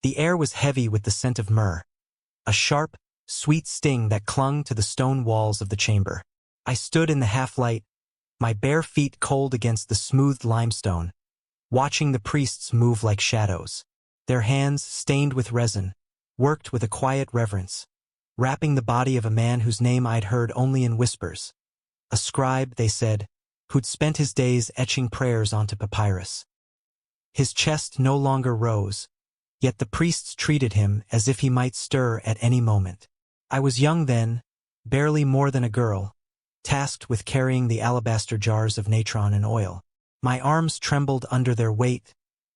The air was heavy with the scent of myrrh, a sharp, sweet sting that clung to the stone walls of the chamber. I stood in the half-light, my bare feet cold against the smoothed limestone, watching the priests move like shadows. Their hands, stained with resin, worked with a quiet reverence, wrapping the body of a man whose name I'd heard only in whispers. A scribe, they said, who'd spent his days etching prayers onto papyrus. His chest no longer rose, yet the priests treated him as if he might stir at any moment. I was young then, barely more than a girl, tasked with carrying the alabaster jars of natron and oil. My arms trembled under their weight,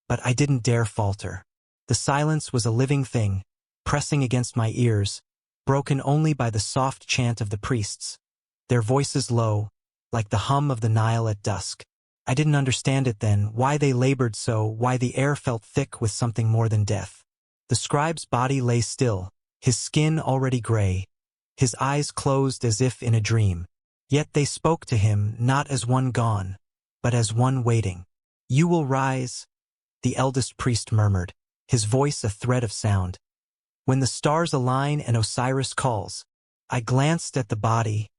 but I didn't dare falter. The silence was a living thing, pressing against my ears, broken only by the soft chant of the priests, their voices low, like the hum of the Nile at dusk. I didn't understand it then, why they labored so, why the air felt thick with something more than death. The scribe's body lay still, his skin already gray, his eyes closed as if in a dream. Yet they spoke to him not as one gone, but as one waiting. "You will rise," the eldest priest murmured, his voice a thread of sound. "When the stars align and Osiris calls." I glanced at the body,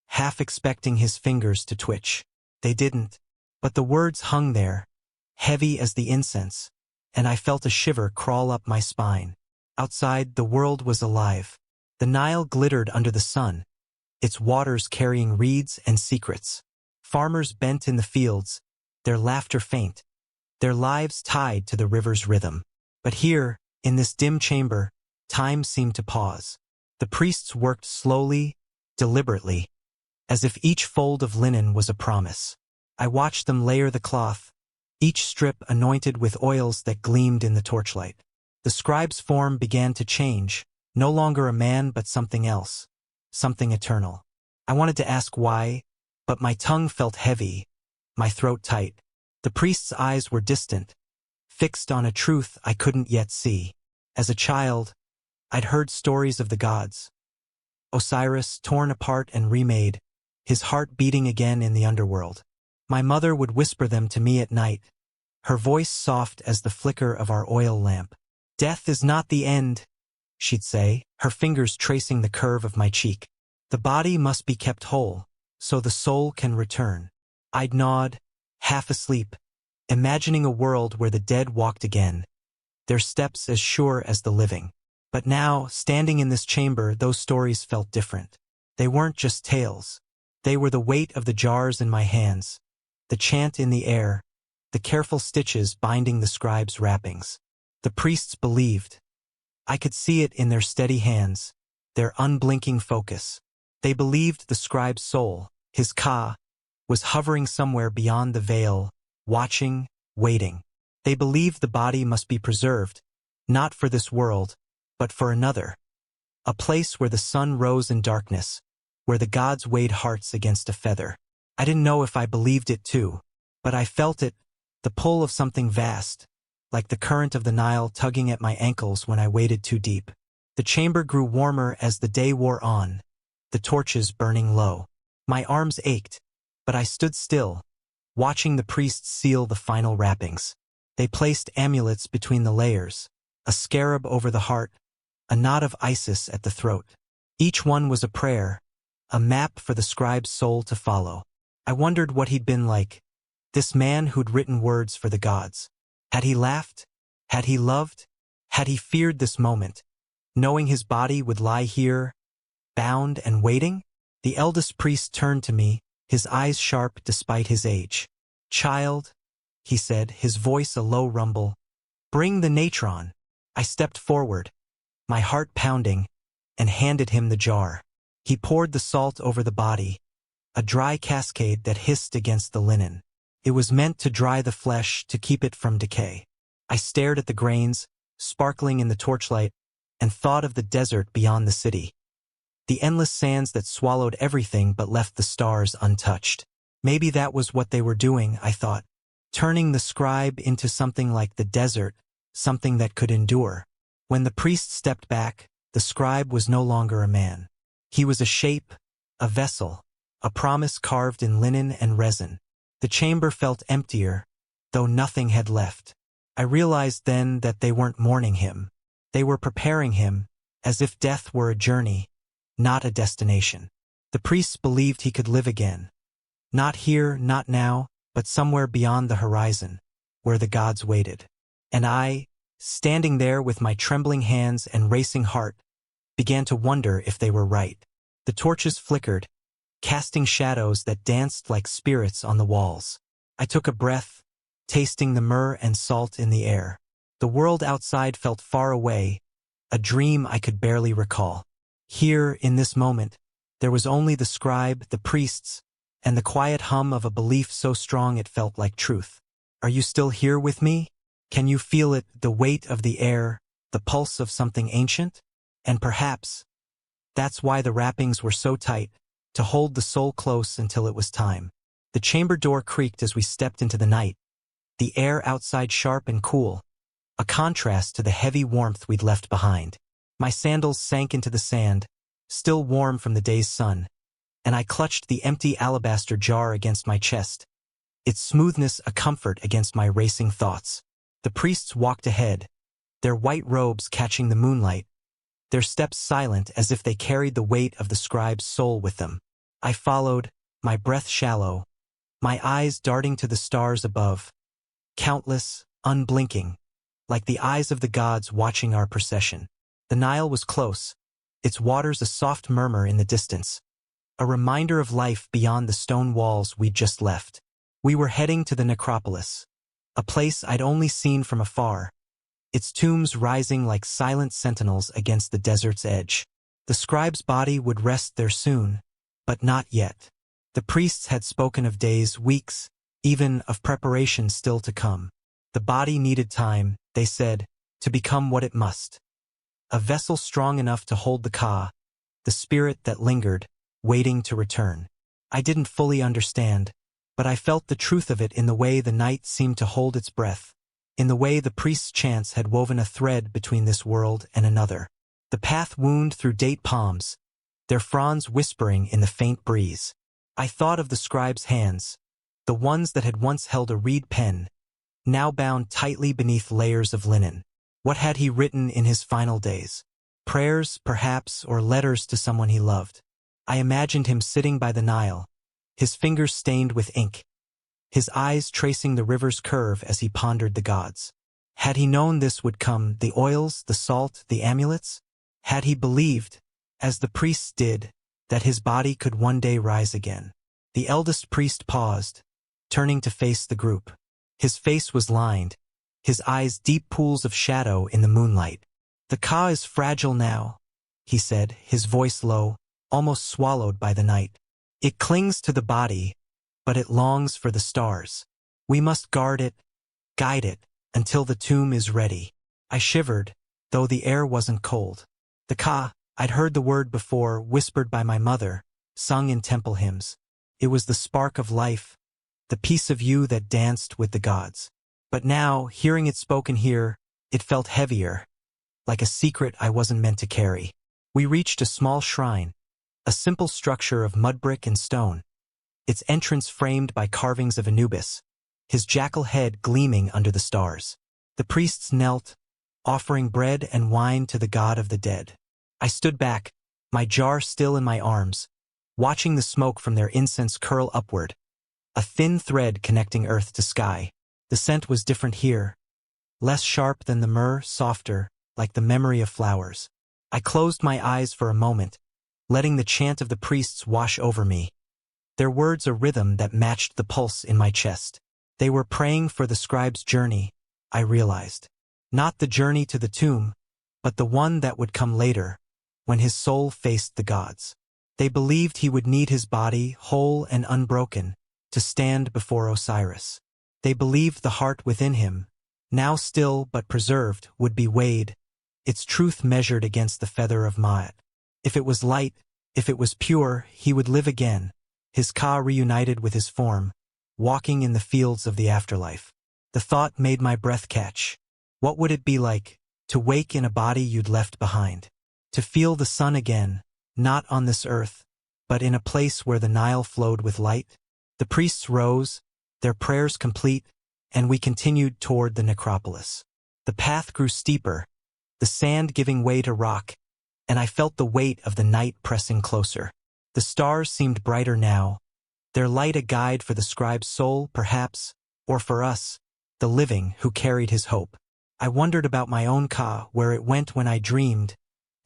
half expecting his fingers to twitch. They didn't. But the words hung there, heavy as the incense, and I felt a shiver crawl up my spine. Outside, the world was alive. The Nile glittered under the sun, its waters carrying reeds and secrets. Farmers bent in the fields, their laughter faint, their lives tied to the river's rhythm. But here, in this dim chamber, time seemed to pause. The priests worked slowly, deliberately, as if each fold of linen was a promise. I watched them layer the cloth, each strip anointed with oils that gleamed in the torchlight. The scribe's form began to change, no longer a man but something else, something eternal. I wanted to ask why, but my tongue felt heavy, my throat tight. The priest's eyes were distant, fixed on a truth I couldn't yet see. As a child, I'd heard stories of the gods. Osiris torn apart and remade, his heart beating again in the underworld. My mother would whisper them to me at night, her voice soft as the flicker of our oil lamp. "Death is not the end," she'd say, her fingers tracing the curve of my cheek. "The body must be kept whole, so the soul can return." I'd nod, half asleep, imagining a world where the dead walked again, their steps as sure as the living. But now, standing in this chamber, those stories felt different. They weren't just tales. They were the weight of the jars in my hands, the chant in the air, the careful stitches binding the scribe's wrappings. The priests believed. I could see it in their steady hands, their unblinking focus. They believed the scribe's soul, his ka, was hovering somewhere beyond the veil, watching, waiting. They believed the body must be preserved, not for this world, but for another. A place where the sun rose in darkness, where the gods weighed hearts against a feather. I didn't know if I believed it too, but I felt it, the pull of something vast, like the current of the Nile tugging at my ankles when I waded too deep. The chamber grew warmer as the day wore on, the torches burning low. My arms ached, but I stood still, watching the priests seal the final wrappings. They placed amulets between the layers, a scarab over the heart, a knot of Isis at the throat. Each one was a prayer, a map for the scribe's soul to follow. I wondered what he'd been like, this man who'd written words for the gods. Had he laughed? Had he loved? Had he feared this moment, knowing his body would lie here, bound and waiting? The eldest priest turned to me, his eyes sharp despite his age. "Child," he said, his voice a low rumble, "bring the natron." I stepped forward, my heart pounding, and handed him the jar. He poured the salt over the body, a dry cascade that hissed against the linen. It was meant to dry the flesh, to keep it from decay. I stared at the grains, sparkling in the torchlight, and thought of the desert beyond the city. The endless sands that swallowed everything but left the stars untouched. Maybe that was what they were doing, I thought, turning the scribe into something like the desert, something that could endure. When the priest stepped back, the scribe was no longer a man. He was a shape, a vessel, a promise carved in linen and resin. The chamber felt emptier, though nothing had left. I realized then that they weren't mourning him. They were preparing him, as if death were a journey, not a destination. The priests believed he could live again. Not here, not now, but somewhere beyond the horizon, where the gods waited. And I, standing there with my trembling hands and racing heart, began to wonder if they were right. The torches flickered, casting shadows that danced like spirits on the walls. I took a breath, tasting the myrrh and salt in the air. The world outside felt far away, a dream I could barely recall. Here, in this moment, there was only the scribe, the priests, and the quiet hum of a belief so strong it felt like truth. Are you still here with me? Can you feel it, the weight of the air, the pulse of something ancient? And perhaps that's why the wrappings were so tight, to hold the soul close until it was time. The chamber door creaked as we stepped into the night, the air outside sharp and cool, a contrast to the heavy warmth we'd left behind. My sandals sank into the sand, still warm from the day's sun, and I clutched the empty alabaster jar against my chest, its smoothness a comfort against my racing thoughts. The priests walked ahead, their white robes catching the moonlight, their steps silent as if they carried the weight of the scribe's soul with them. I followed, my breath shallow, my eyes darting to the stars above, countless, unblinking, like the eyes of the gods watching our procession. The Nile was close, its waters a soft murmur in the distance, a reminder of life beyond the stone walls we'd just left. We were heading to the necropolis, a place I'd only seen from afar, its tombs rising like silent sentinels against the desert's edge. The scribe's body would rest there soon, but not yet. The priests had spoken of days, weeks, even of preparation still to come. The body needed time, they said, to become what it must. A vessel strong enough to hold the Ka, the spirit that lingered, waiting to return. I didn't fully understand, but I felt the truth of it in the way the night seemed to hold its breath, in the way the priest's chants had woven a thread between this world and another. The path wound through date palms, their fronds whispering in the faint breeze. I thought of the scribe's hands, the ones that had once held a reed pen, now bound tightly beneath layers of linen. What had he written in his final days? Prayers, perhaps, or letters to someone he loved. I imagined him sitting by the Nile, his fingers stained with ink, his eyes tracing the river's curve as he pondered the gods. Had he known this would come, the oils, the salt, the amulets? Had he believed, as the priests did, that his body could one day rise again? The eldest priest paused, turning to face the group. His face was lined, his eyes deep pools of shadow in the moonlight. The Ka is fragile now, he said, his voice low, almost swallowed by the night. It clings to the body, but it longs for the stars. We must guard it, guide it, until the tomb is ready. I shivered, though the air wasn't cold. The Ka, I'd heard the word before, whispered by my mother, sung in temple hymns. It was the spark of life, the piece of you that danced with the gods. But now, hearing it spoken here, it felt heavier, like a secret I wasn't meant to carry. We reached a small shrine, a simple structure of mud brick and stone, its entrance framed by carvings of Anubis, his jackal head gleaming under the stars. The priests knelt, offering bread and wine to the god of the dead. I stood back, my jar still in my arms, watching the smoke from their incense curl upward, a thin thread connecting earth to sky. The scent was different here, less sharp than the myrrh, softer, like the memory of flowers. I closed my eyes for a moment, letting the chant of the priests wash over me, their words a rhythm that matched the pulse in my chest. They were praying for the scribe's journey, I realized. Not the journey to the tomb, but the one that would come later, when his soul faced the gods. They believed he would need his body, whole and unbroken, to stand before Osiris. They believed the heart within him, now still but preserved, would be weighed, its truth measured against the feather of Ma'at. If it was light, if it was pure, he would live again, his Ka reunited with his form, walking in the fields of the afterlife. The thought made my breath catch. What would it be like, to wake in a body you'd left behind? To feel the sun again, not on this earth, but in a place where the Nile flowed with light? The priests rose, their prayers complete, and we continued toward the necropolis. The path grew steeper, the sand giving way to rock, and I felt the weight of the night pressing closer. The stars seemed brighter now, their light a guide for the scribe's soul, perhaps, or for us, the living, who carried his hope. I wondered about my own Ka, where it went when I dreamed,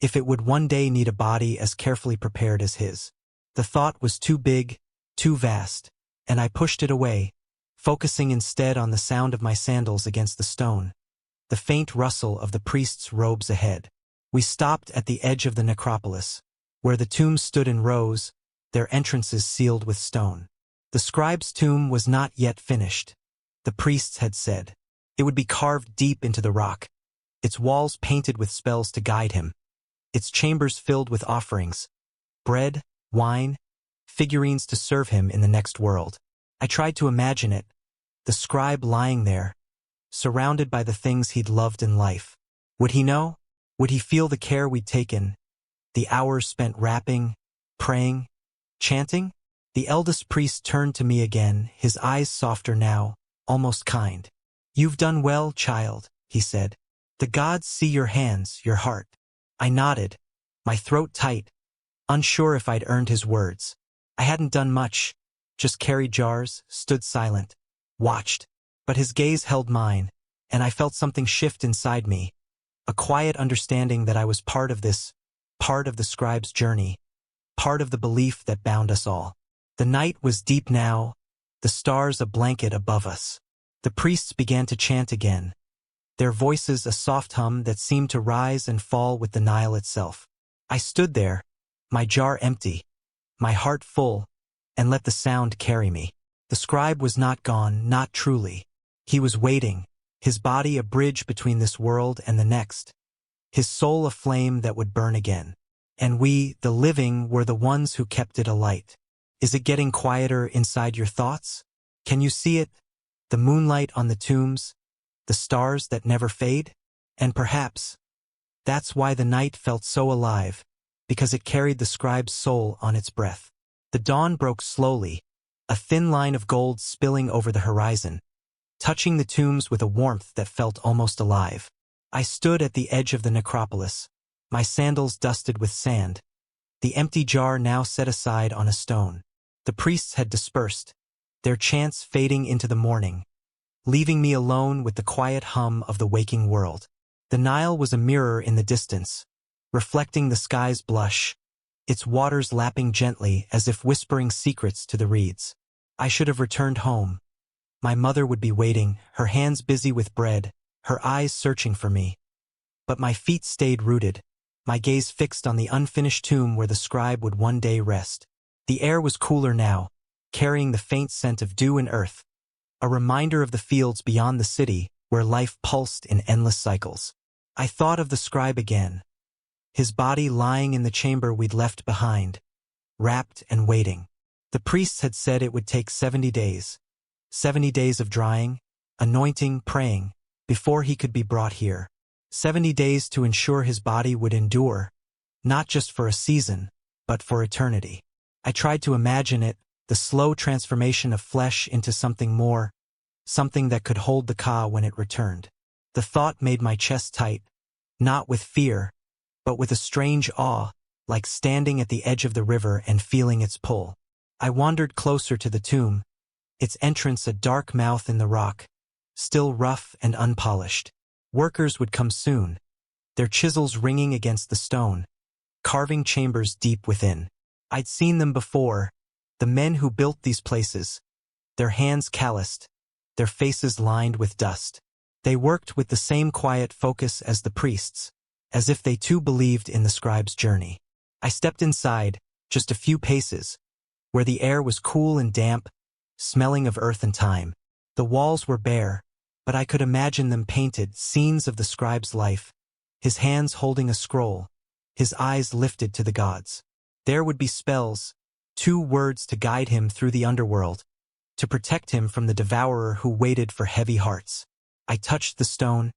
if it would one day need a body as carefully prepared as his. The thought was too big, too vast, and I pushed it away, focusing instead on the sound of my sandals against the stone, the faint rustle of the priest's robes ahead. We stopped at the edge of the necropolis, where the tombs stood in rows, their entrances sealed with stone. The scribe's tomb was not yet finished, the priests had said. It would be carved deep into the rock, its walls painted with spells to guide him, its chambers filled with offerings, bread, wine, figurines to serve him in the next world. I tried to imagine it, the scribe lying there, surrounded by the things he'd loved in life. Would he know? Would he feel the care we'd taken, the hours spent rapping, praying, chanting? The eldest priest turned to me again, his eyes softer now, almost kind. "You've done well, child," he said. "The gods see your hands, your heart." I nodded, my throat tight, unsure if I'd earned his words. I hadn't done much, just carried jars, stood silent, watched. But his gaze held mine, and I felt something shift inside me, a quiet understanding that I was part of this, part of the scribe's journey, part of the belief that bound us all. The night was deep now, the stars a blanket above us. The priests began to chant again, their voices a soft hum that seemed to rise and fall with the Nile itself. I stood there, my jar empty, my heart full, and let the sound carry me. The scribe was not gone, not truly. He was waiting, his body a bridge between this world and the next, his soul a flame that would burn again. And we, the living, were the ones who kept it alight. Is it getting quieter inside your thoughts? Can you see it? The moonlight on the tombs, the stars that never fade? And perhaps that's why the night felt so alive, because it carried the scribe's soul on its breath. The dawn broke slowly, a thin line of gold spilling over the horizon, touching the tombs with a warmth that felt almost alive. I stood at the edge of the necropolis, my sandals dusted with sand, the empty jar now set aside on a stone. The priests had dispersed, their chants fading into the morning, leaving me alone with the quiet hum of the waking world. The Nile was a mirror in the distance, reflecting the sky's blush, its waters lapping gently as if whispering secrets to the reeds. I should have returned home. My mother would be waiting, her hands busy with bread, her eyes searching for me. But my feet stayed rooted, my gaze fixed on the unfinished tomb where the scribe would one day rest. The air was cooler now, carrying the faint scent of dew and earth, a reminder of the fields beyond the city where life pulsed in endless cycles. I thought of the scribe again, his body lying in the chamber we'd left behind, wrapped and waiting. The priests had said it would take 70 days. 70 days of drying, anointing, praying, before he could be brought here. 70 days to ensure his body would endure, not just for a season, but for eternity. I tried to imagine it, the slow transformation of flesh into something more, something that could hold the Ka when it returned. The thought made my chest tight, not with fear, but with a strange awe, like standing at the edge of the river and feeling its pull. I wandered closer to the tomb, its entrance a dark mouth in the rock, still rough and unpolished. Workers would come soon, their chisels ringing against the stone, carving chambers deep within. I'd seen them before, the men who built these places, their hands calloused, their faces lined with dust. They worked with the same quiet focus as the priests, as if they too believed in the scribe's journey. I stepped inside, just a few paces, where the air was cool and damp, smelling of earth and time. The walls were bare, but I could imagine them painted, scenes of the scribe's life, his hands holding a scroll, his eyes lifted to the gods. There would be spells, 2 words to guide him through the underworld, to protect him from the devourer who waited for heavy hearts. I touched the stone,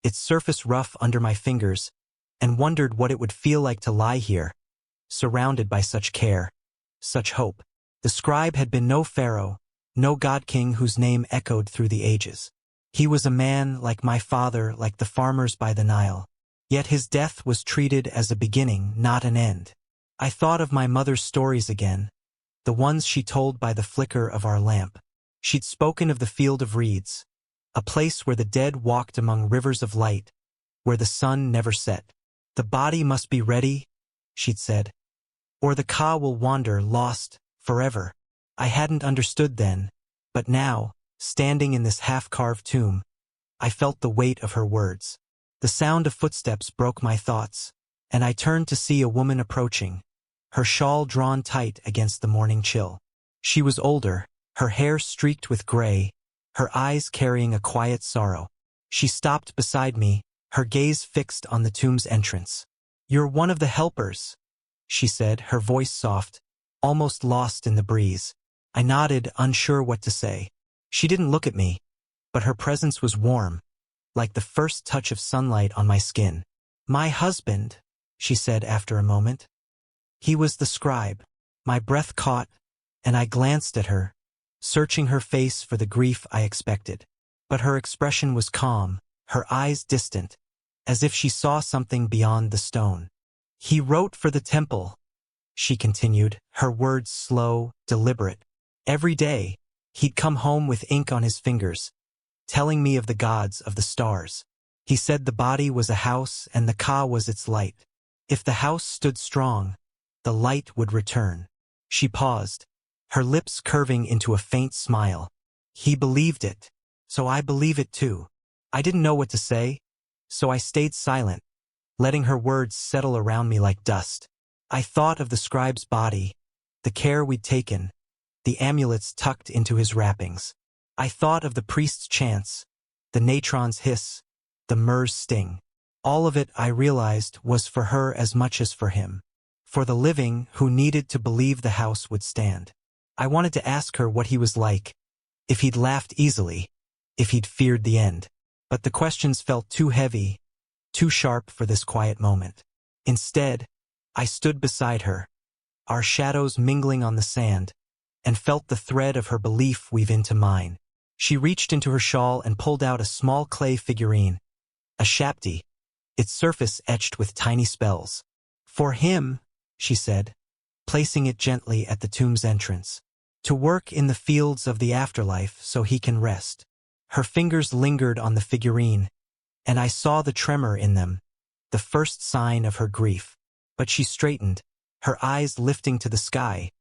its surface rough under my fingers, and wondered what it would feel like to lie here, surrounded by such care, such hope. The scribe had been no pharaoh, no god-king whose name echoed through the ages. He was a man like my father, like the farmers by the Nile. Yet his death was treated as a beginning, not an end. I thought of my mother's stories again, the ones she told by the flicker of our lamp. She'd spoken of the field of reeds, a place where the dead walked among rivers of light, where the sun never set. The body must be ready, she'd said, or the ka will wander lost forever. I hadn't understood then, but now, standing in this half-carved tomb, I felt the weight of her words. The sound of footsteps broke my thoughts, and I turned to see a woman approaching, her shawl drawn tight against the morning chill. She was older, her hair streaked with gray, her eyes carrying a quiet sorrow. She stopped beside me, her gaze fixed on the tomb's entrance. "You're one of the helpers," she said, her voice soft, almost lost in the breeze. I nodded, unsure what to say. She didn't look at me, but her presence was warm, like the first touch of sunlight on my skin. "My husband," she said after a moment. "He was the scribe." My breath caught, and I glanced at her, searching her face for the grief I expected. But her expression was calm, her eyes distant, as if she saw something beyond the stone. "He wrote for the temple," she continued, her words slow, deliberate. "Every day, he'd come home with ink on his fingers, telling me of the gods of the stars. He said the body was a house and the ka was its light. If the house stood strong, the light would return." She paused, her lips curving into a faint smile. "He believed it, so I believe it too." I didn't know what to say, so I stayed silent, letting her words settle around me like dust. I thought of the scribe's body, the care we'd taken, the amulets tucked into his wrappings. I thought of the priest's chants, the natron's hiss, the myrrh's sting. All of it, I realized, was for her as much as for him. For the living who needed to believe the house would stand. I wanted to ask her what he was like, if he'd laughed easily, if he'd feared the end. But the questions felt too heavy, too sharp for this quiet moment. Instead, I stood beside her, our shadows mingling on the sand, and felt the thread of her belief weave into mine. She reached into her shawl and pulled out a small clay figurine, a shapti, its surface etched with tiny spells. "For him," she said, placing it gently at the tomb's entrance, "to work in the fields of the afterlife so he can rest." Her fingers lingered on the figurine, and I saw the tremor in them, the first sign of her grief. But she straightened, her eyes lifting to the sky,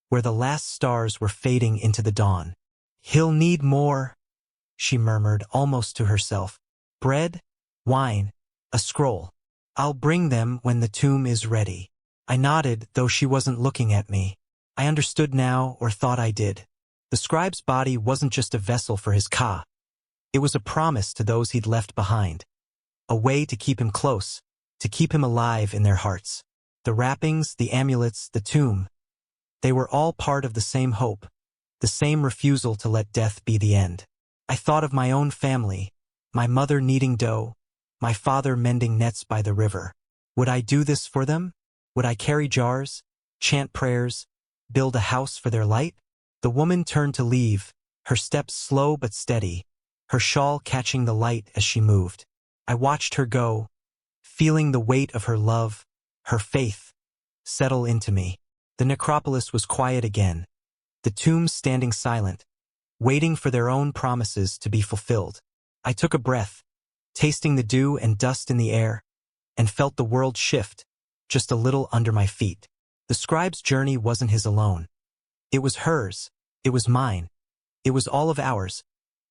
where the last stars were fading into the dawn. "He'll need more," she murmured almost to herself. "Bread, wine, a scroll. I'll bring them when the tomb is ready." I nodded, though she wasn't looking at me. I understood now, or thought I did. The scribe's body wasn't just a vessel for his ka. It was a promise to those he'd left behind. A way to keep him close, to keep him alive in their hearts. The wrappings, the amulets, the tomb. They were all part of the same hope, the same refusal to let death be the end. I thought of my own family, my mother kneading dough, my father mending nets by the river. Would I do this for them? Would I carry jars, chant prayers, build a house for their light? The woman turned to leave, her steps slow but steady, her shawl catching the light as she moved. I watched her go, feeling the weight of her love, her faith, settle into me. The necropolis was quiet again, the tombs standing silent, waiting for their own promises to be fulfilled. I took a breath, tasting the dew and dust in the air, and felt the world shift, just a little under my feet. The scribe's journey wasn't his alone. It was hers, it was mine, it was all of ours,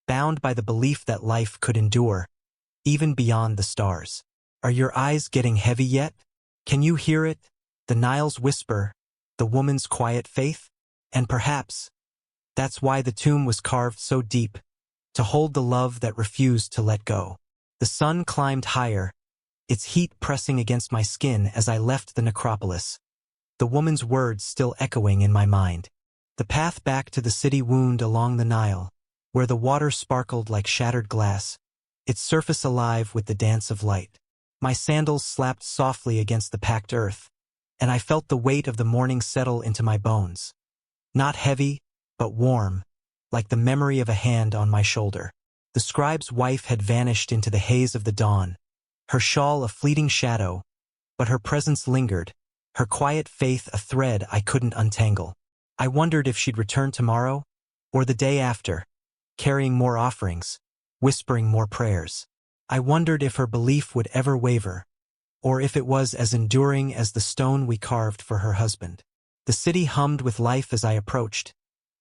bound by the belief that life could endure, even beyond the stars. Are your eyes getting heavy yet? Can you hear it? The Nile's whisper, the woman's quiet faith? And perhaps that's why the tomb was carved so deep, to hold the love that refused to let go. The sun climbed higher, its heat pressing against my skin as I left the necropolis, the woman's words still echoing in my mind. The path back to the city wound along the Nile, where the water sparkled like shattered glass, its surface alive with the dance of light. My sandals slapped softly against the packed earth, and I felt the weight of the morning settle into my bones. Not heavy, but warm, like the memory of a hand on my shoulder. The scribe's wife had vanished into the haze of the dawn, her shawl a fleeting shadow, but her presence lingered, her quiet faith a thread I couldn't untangle. I wondered if she'd return tomorrow, or the day after, carrying more offerings, whispering more prayers. I wondered if her belief would ever waver, or if it was as enduring as the stone we carved for her husband. The city hummed with life as I approached,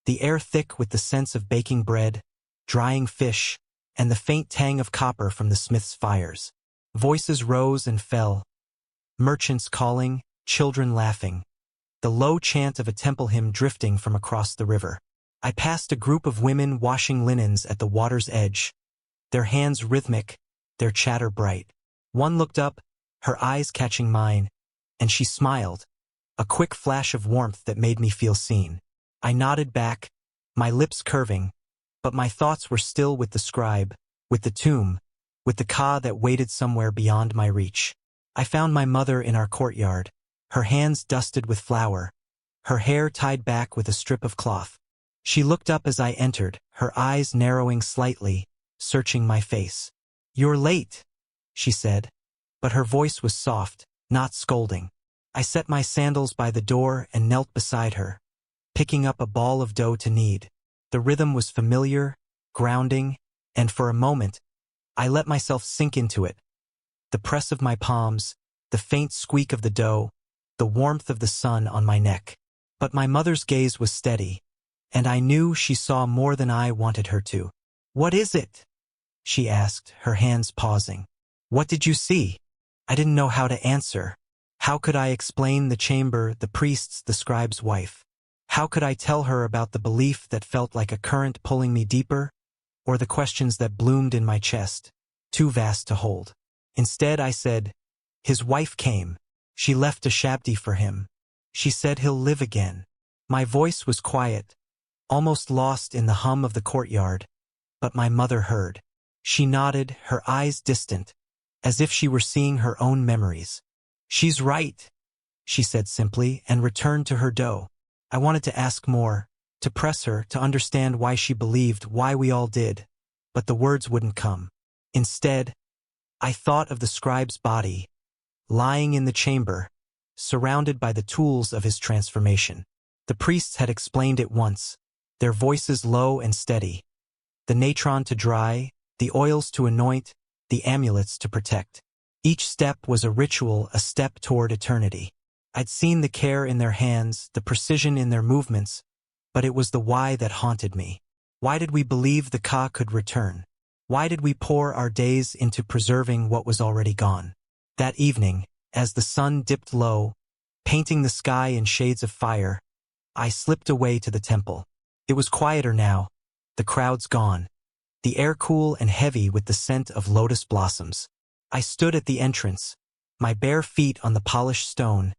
the air thick with the sense of baking bread, drying fish, and the faint tang of copper from the smith's fires. Voices rose and fell, merchants calling, children laughing, the low chant of a temple hymn drifting from across the river. I passed a group of women washing linens at the water's edge, their hands rhythmic, their chatter bright. One looked up, her eyes catching mine, and she smiled, a quick flash of warmth that made me feel seen. I nodded back, my lips curving, but my thoughts were still with the scribe, with the tomb, with the ka that waited somewhere beyond my reach. I found my mother in our courtyard, her hands dusted with flour, her hair tied back with a strip of cloth. She looked up as I entered, her eyes narrowing slightly, searching my face. "You're late," she said, but her voice was soft, not scolding. I set my sandals by the door and knelt beside her, picking up a ball of dough to knead. The rhythm was familiar, grounding, and for a moment, I let myself sink into it. The press of my palms, the faint squeak of the dough, the warmth of the sun on my neck. But my mother's gaze was steady, and I knew she saw more than I wanted her to. "What is it?" she asked, her hands pausing. "What did you see?" I didn't know how to answer. How could I explain the chamber, the priests, the scribe's wife? How could I tell her about the belief that felt like a current pulling me deeper, or the questions that bloomed in my chest, too vast to hold? Instead, I said, "His wife came. She left a shabdi for him. She said he'll live again." My voice was quiet, almost lost in the hum of the courtyard, but my mother heard. She nodded, her eyes distant, as if she were seeing her own memories. "She's right," she said simply, and returned to her dough. I wanted to ask more, to press her, to understand why she believed, why we all did, but the words wouldn't come. Instead, I thought of the scribe's body, lying in the chamber, surrounded by the tools of his transformation. The priests had explained it once, their voices low and steady, the natron to dry, the oils to anoint, the amulets to protect. Each step was a ritual, a step toward eternity. I'd seen the care in their hands, the precision in their movements, but it was the why that haunted me. Why did we believe the ka could return? Why did we pour our days into preserving what was already gone? That evening, as the sun dipped low, painting the sky in shades of fire, I slipped away to the temple. It was quieter now, the crowds gone, the air cool and heavy with the scent of lotus blossoms. I stood at the entrance, my bare feet on the polished stone,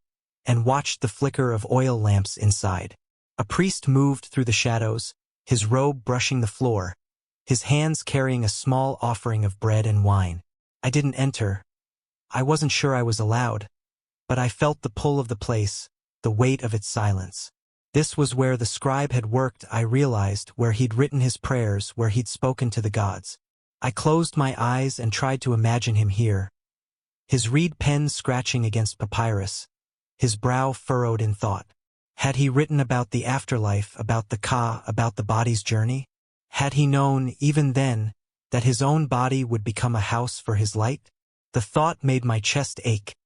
and watched the flicker of oil lamps inside. A priest moved through the shadows, his robe brushing the floor, his hands carrying a small offering of bread and wine. I didn't enter. I wasn't sure I was allowed, but I felt the pull of the place, the weight of its silence. This was where the scribe had worked, I realized, where he'd written his prayers, where he'd spoken to the gods. I closed my eyes and tried to imagine him here, his reed pen scratching against papyrus, his brow furrowed in thought. Had he written about the afterlife, about the ka, about the body's journey? Had he known, even then, that his own body would become a house for his light? The thought made my chest ache,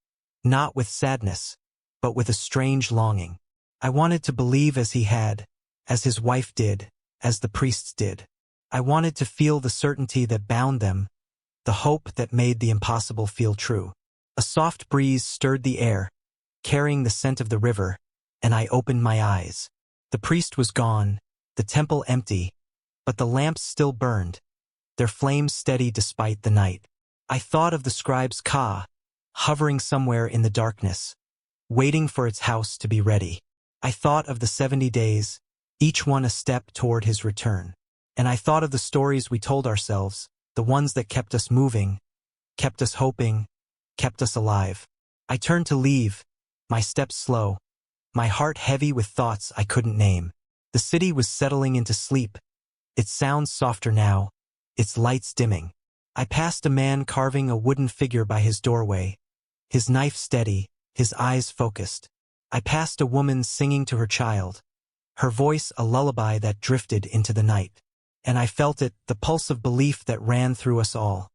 not with sadness, but with a strange longing. I wanted to believe as he had, as his wife did, as the priests did. I wanted to feel the certainty that bound them, the hope that made the impossible feel true. A soft breeze stirred the air, carrying the scent of the river, and I opened my eyes. The priest was gone, the temple empty, but the lamps still burned, their flames steady despite the night. I thought of the scribe's ka, hovering somewhere in the darkness, waiting for its house to be ready. I thought of the 70 days, each one a step toward his return. And I thought of the stories we told ourselves, the ones that kept us moving, kept us hoping, kept us alive. I turned to leave, my steps slow, my heart heavy with thoughts I couldn't name. The city was settling into sleep, its sounds softer now, its lights dimming. I passed a man carving a wooden figure by his doorway, his knife steady, his eyes focused. I passed a woman singing to her child, her voice a lullaby that drifted into the night. And I felt it, the pulse of belief that ran through us all.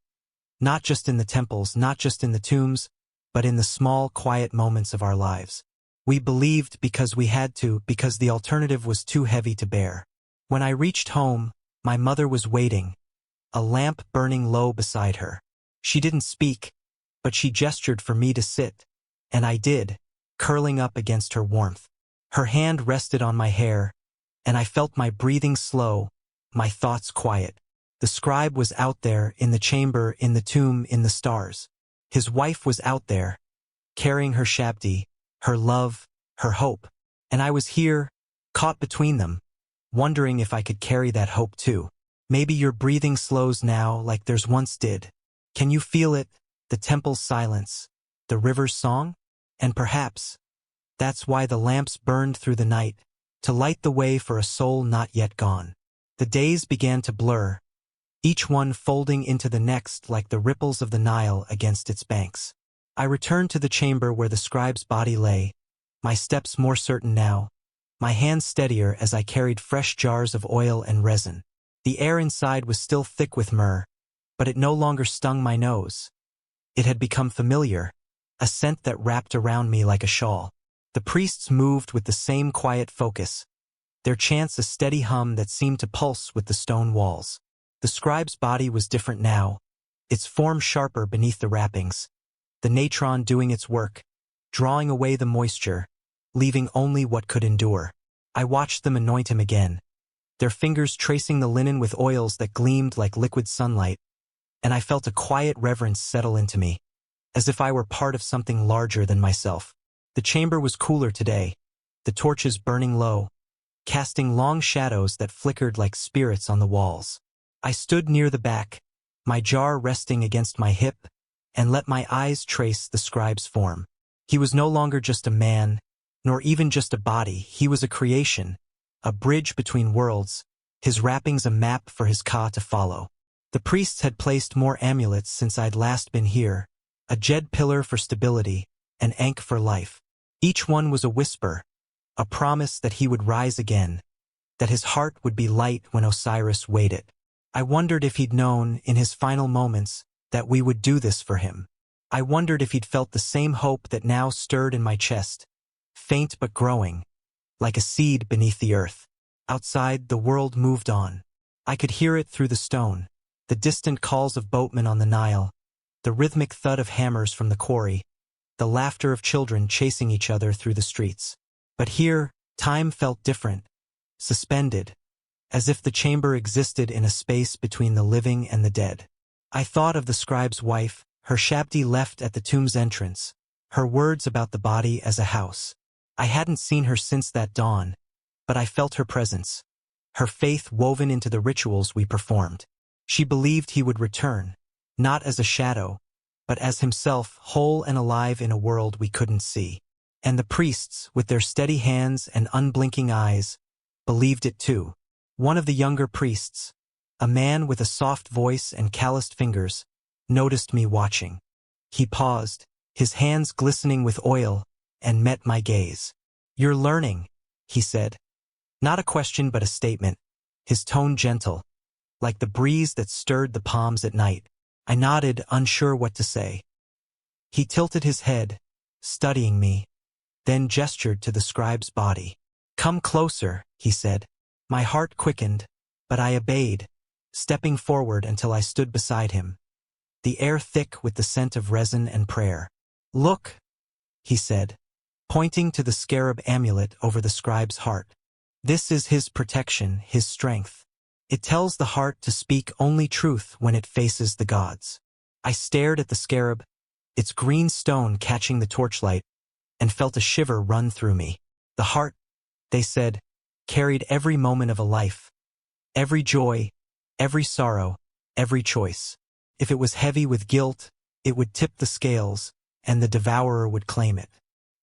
Not just in the temples, not just in the tombs, but in the small, quiet moments of our lives. We believed because we had to, because the alternative was too heavy to bear. When I reached home, my mother was waiting, a lamp burning low beside her. She didn't speak, but she gestured for me to sit, and I did, curling up against her warmth. Her hand rested on my hair, and I felt my breathing slow, my thoughts quiet. The scribe was out there, in the chamber, in the tomb, in the stars. His wife was out there, carrying her shabdi, her love, her hope. And I was here, caught between them, wondering if I could carry that hope too. Maybe your breathing slows now like theirs once did. Can you feel it, the temple's silence, the river's song? And perhaps that's why the lamps burned through the night, to light the way for a soul not yet gone. The days began to blur, each one folding into the next like the ripples of the Nile against its banks. I returned to the chamber where the scribe's body lay, my steps more certain now, my hands steadier as I carried fresh jars of oil and resin. The air inside was still thick with myrrh, but it no longer stung my nose. It had become familiar, a scent that wrapped around me like a shawl. The priests moved with the same quiet focus, their chants a steady hum that seemed to pulse with the stone walls. The scribe's body was different now, its form sharper beneath the wrappings, the natron doing its work, drawing away the moisture, leaving only what could endure. I watched them anoint him again, their fingers tracing the linen with oils that gleamed like liquid sunlight, and I felt a quiet reverence settle into me, as if I were part of something larger than myself. The chamber was cooler today, the torches burning low, casting long shadows that flickered like spirits on the walls. I stood near the back, my jar resting against my hip, and let my eyes trace the scribe's form. He was no longer just a man, nor even just a body. He was a creation, a bridge between worlds, his wrappings a map for his ka to follow. The priests had placed more amulets since I'd last been here, a jed pillar for stability, an ankh for life. Each one was a whisper, a promise that he would rise again, that his heart would be light when Osiris weighed it. I wondered if he'd known, in his final moments, that we would do this for him. I wondered if he'd felt the same hope that now stirred in my chest, faint but growing, like a seed beneath the earth. Outside, the world moved on. I could hear it through the stone, the distant calls of boatmen on the Nile, the rhythmic thud of hammers from the quarry, the laughter of children chasing each other through the streets. But here, time felt different, suspended, as if the chamber existed in a space between the living and the dead. I thought of the scribe's wife, her shabdi left at the tomb's entrance, her words about the body as a house. I hadn't seen her since that dawn, but I felt her presence, her faith woven into the rituals we performed. She believed he would return, not as a shadow, but as himself, whole and alive in a world we couldn't see. And the priests, with their steady hands and unblinking eyes, believed it too. One of the younger priests, a man with a soft voice and calloused fingers, noticed me watching. He paused, his hands glistening with oil, and met my gaze. "You're learning," he said. Not a question but a statement, his tone gentle, like the breeze that stirred the palms at night. I nodded, unsure what to say. He tilted his head, studying me, then gestured to the scribe's body. "Come closer," he said. My heart quickened, but I obeyed, stepping forward until I stood beside him, the air thick with the scent of resin and prayer. "Look," he said, pointing to the scarab amulet over the scribe's heart. "This is his protection, his strength. It tells the heart to speak only truth when it faces the gods." I stared at the scarab, its green stone catching the torchlight, and felt a shiver run through me. The heart, they said, carried every moment of a life, every joy, every sorrow, every choice. If it was heavy with guilt, it would tip the scales, and the devourer would claim it.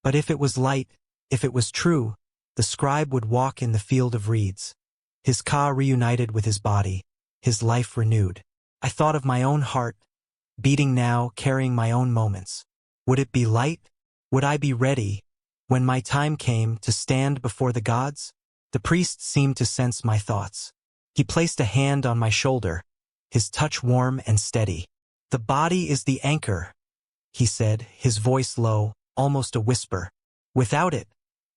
But if it was light, if it was true, the scribe would walk in the field of reeds, his ka reunited with his body, his life renewed. I thought of my own heart, beating now, carrying my own moments. Would it be light? Would I be ready when my time came to stand before the gods? The priest seemed to sense my thoughts. He placed a hand on my shoulder, his touch warm and steady. "The body is the anchor," he said, his voice low, almost a whisper. "Without it,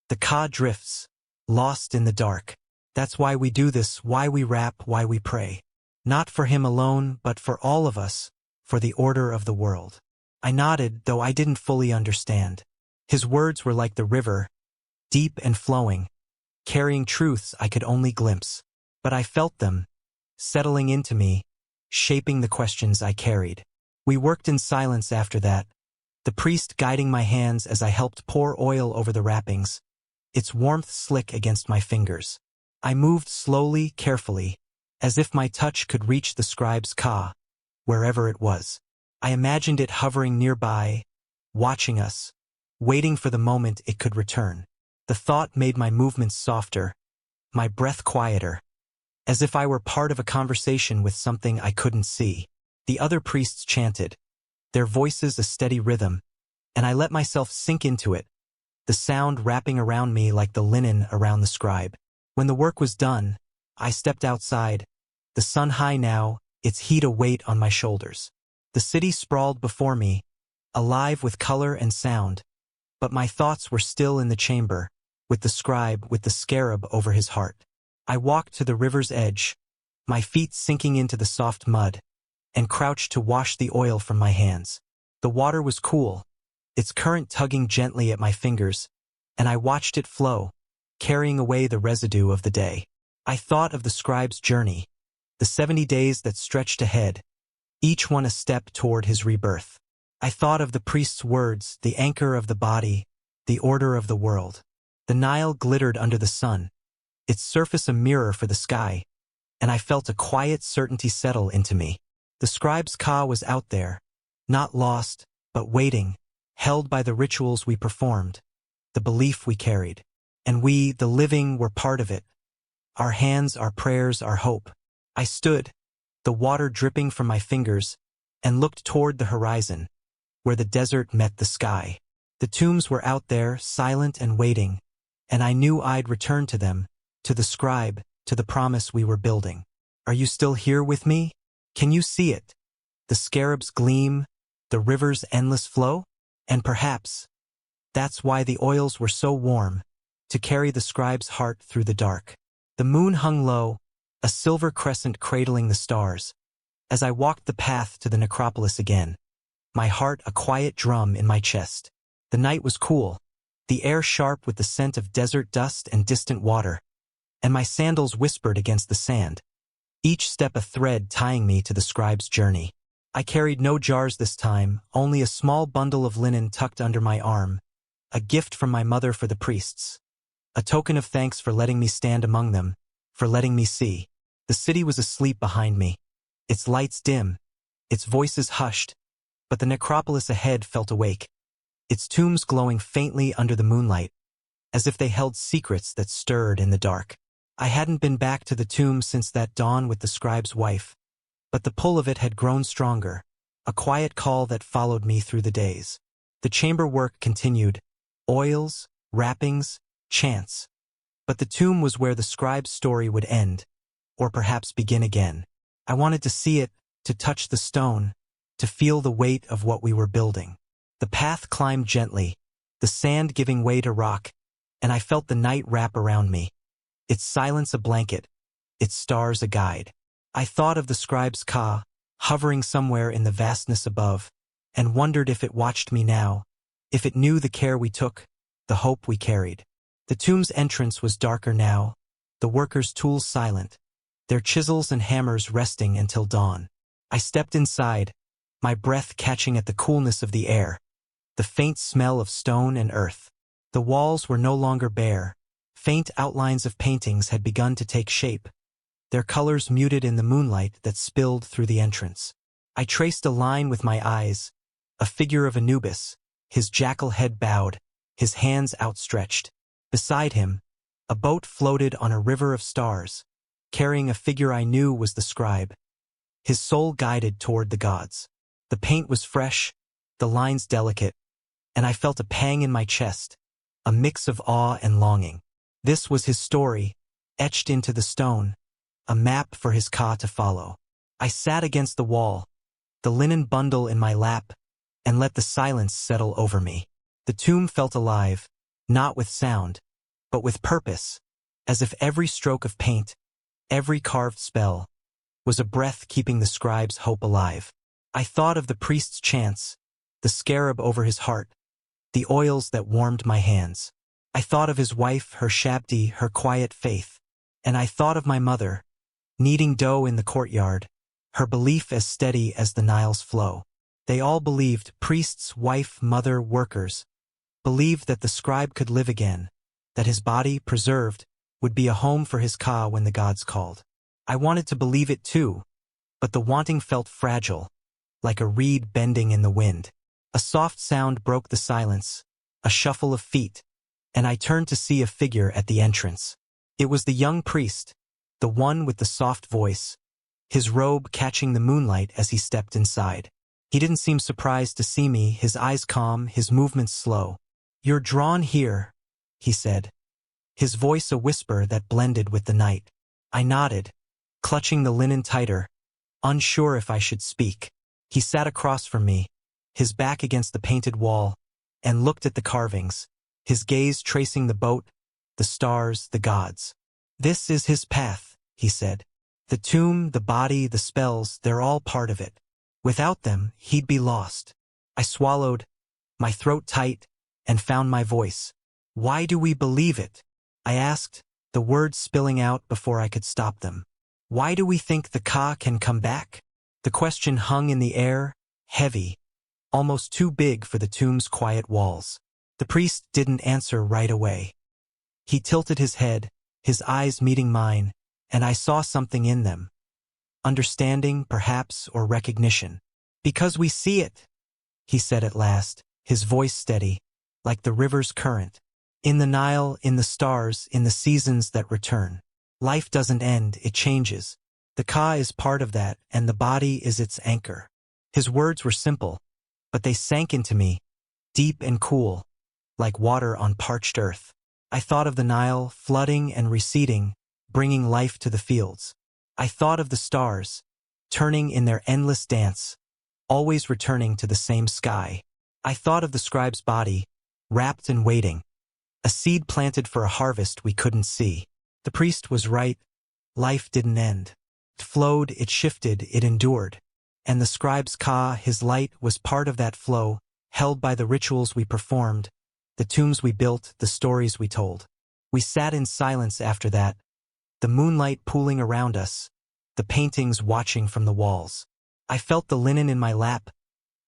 the ka drifts, lost in the dark. That's why we do this, why we rap, why we pray. Not for him alone, but for all of us, for the order of the world." I nodded, though I didn't fully understand. His words were like the river, deep and flowing, carrying truths I could only glimpse. But I felt them, settling into me, shaping the questions I carried. We worked in silence after that, the priest guiding my hands as I helped pour oil over the wrappings, its warmth slick against my fingers. I moved slowly, carefully, as if my touch could reach the scribe's ka, wherever it was. I imagined it hovering nearby, watching us, waiting for the moment it could return. The thought made my movements softer, my breath quieter, as if I were part of a conversation with something I couldn't see. The other priests chanted, their voices a steady rhythm, and I let myself sink into it, the sound wrapping around me like the linen around the scribe. When the work was done, I stepped outside, the sun high now, its heat a weight on my shoulders. The city sprawled before me, alive with color and sound, but my thoughts were still in the chamber, with the scribe, with the scarab over his heart. I walked to the river's edge, my feet sinking into the soft mud, and crouched to wash the oil from my hands. The water was cool, its current tugging gently at my fingers, and I watched it flow, carrying away the residue of the day. I thought of the scribe's journey, the 70 days that stretched ahead, each one a step toward his rebirth. I thought of the priest's words, the anchor of the body, the order of the world. The Nile glittered under the sun, its surface a mirror for the sky, and I felt a quiet certainty settle into me. The scribe's ka was out there, not lost, but waiting, held by the rituals we performed, the belief we carried. And we, the living, were part of it. Our hands, our prayers, our hope. I stood, the water dripping from my fingers, and looked toward the horizon, where the desert met the sky. The tombs were out there, silent and waiting, and I knew I'd return to them, to the scribe, to the promise we were building. Are you still here with me? Can you see it? The scarab's gleam, the river's endless flow? And perhaps that's why the oils were so warm, to carry the scribe's heart through the dark. The moon hung low, a silver crescent cradling the stars. As I walked the path to the necropolis again, my heart a quiet drum in my chest. The night was cool, the air sharp with the scent of desert dust and distant water, and my sandals whispered against the sand, each step a thread tying me to the scribe's journey. I carried no jars this time, only a small bundle of linen tucked under my arm, a gift from my mother for the priests, a token of thanks for letting me stand among them, for letting me see. The city was asleep behind me, its lights dim, its voices hushed, but the necropolis ahead felt awake, its tombs glowing faintly under the moonlight, as if they held secrets that stirred in the dark. I hadn't been back to the tomb since that dawn with the scribe's wife, but the pull of it had grown stronger, a quiet call that followed me through the days. The chamber work continued, oils, wrappings, chants, but the tomb was where the scribe's story would end, or perhaps begin again. I wanted to see it, to touch the stone, to feel the weight of what we were building. The path climbed gently, the sand giving way to rock, and I felt the night wrap around me, its silence a blanket, its stars a guide. I thought of the scribe's ka, hovering somewhere in the vastness above, and wondered if it watched me now, if it knew the care we took, the hope we carried. The tomb's entrance was darker now, the workers' tools silent, their chisels and hammers resting until dawn. I stepped inside, my breath catching at the coolness of the air, the faint smell of stone and earth. The walls were no longer bare, faint outlines of paintings had begun to take shape, their colors muted in the moonlight that spilled through the entrance. I traced a line with my eyes, a figure of Anubis, his jackal head bowed, his hands outstretched. Beside him, a boat floated on a river of stars, carrying a figure I knew was the scribe, his soul guided toward the gods. The paint was fresh, the lines delicate, and I felt a pang in my chest, a mix of awe and longing. This was his story, etched into the stone, a map for his Ka to follow. I sat against the wall, the linen bundle in my lap, and let the silence settle over me. The tomb felt alive, not with sound, but with purpose, as if every stroke of paint, every carved spell, was a breath keeping the scribe's hope alive. I thought of the priest's chants, the scarab over his heart, the oils that warmed my hands. I thought of his wife, her shabdi, her quiet faith, and I thought of my mother, kneading dough in the courtyard, her belief as steady as the Nile's flow. They all believed, priests, wife, mother, workers, believed that the scribe could live again, that his body, preserved, would be a home for his Ka when the gods called. I wanted to believe it too, but the wanting felt fragile, like a reed bending in the wind. A soft sound broke the silence, a shuffle of feet, and I turned to see a figure at the entrance. It was the young priest, the one with the soft voice, his robe catching the moonlight as he stepped inside. He didn't seem surprised to see me, his eyes calm, his movements slow. "You're drawn here," he said, his voice a whisper that blended with the night. I nodded, clutching the linen tighter, unsure if I should speak. He sat across from me, his back against the painted wall, and looked at the carvings, his gaze tracing the boat, the stars, the gods. "This is his path," he said. "The tomb, the body, the spells, they're all part of it. Without them, he'd be lost." I swallowed, my throat tight, and found my voice. "Why do we believe it?" I asked, the words spilling out before I could stop them. "Why do we think the Ka can come back?" The question hung in the air, heavy, almost too big for the tomb's quiet walls. The priest didn't answer right away. He tilted his head, his eyes meeting mine, and I saw something in them. Understanding, perhaps, or recognition. "Because we see it," he said at last, his voice steady, like the river's current. "In the Nile, in the stars, in the seasons that return. Life doesn't end, it changes. The Ka is part of that, and the body is its anchor." His words were simple, but they sank into me, deep and cool, like water on parched earth. I thought of the Nile, flooding and receding, bringing life to the fields. I thought of the stars, turning in their endless dance, always returning to the same sky. I thought of the scribe's body, wrapped and waiting, a seed planted for a harvest we couldn't see. The priest was right. Life didn't end. It flowed, it shifted, it endured. And the scribe's Ka, his light, was part of that flow, held by the rituals we performed, the tombs we built, the stories we told. We sat in silence after that, the moonlight pooling around us, the paintings watching from the walls. I felt the linen in my lap,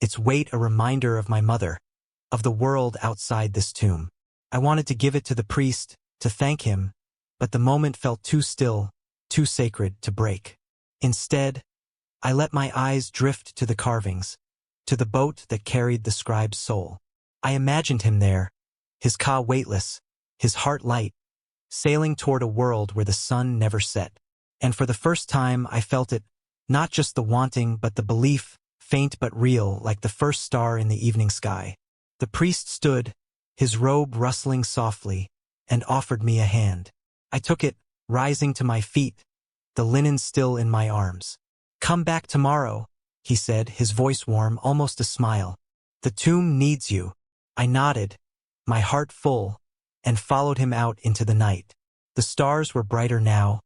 its weight a reminder of my mother, of the world outside this tomb. I wanted to give it to the priest, to thank him, but the moment felt too still, too sacred to break. Instead, I let my eyes drift to the carvings, to the boat that carried the scribe's soul. I imagined him there, his Ka weightless, his heart light, sailing toward a world where the sun never set. And for the first time I felt it, not just the wanting but the belief, faint but real, like the first star in the evening sky. The priest stood, his robe rustling softly, and offered me a hand. I took it, rising to my feet, the linen still in my arms. "Come back tomorrow," he said, his voice warm, almost a smile. "The tomb needs you." I nodded, my heart full, and followed him out into the night. The stars were brighter now,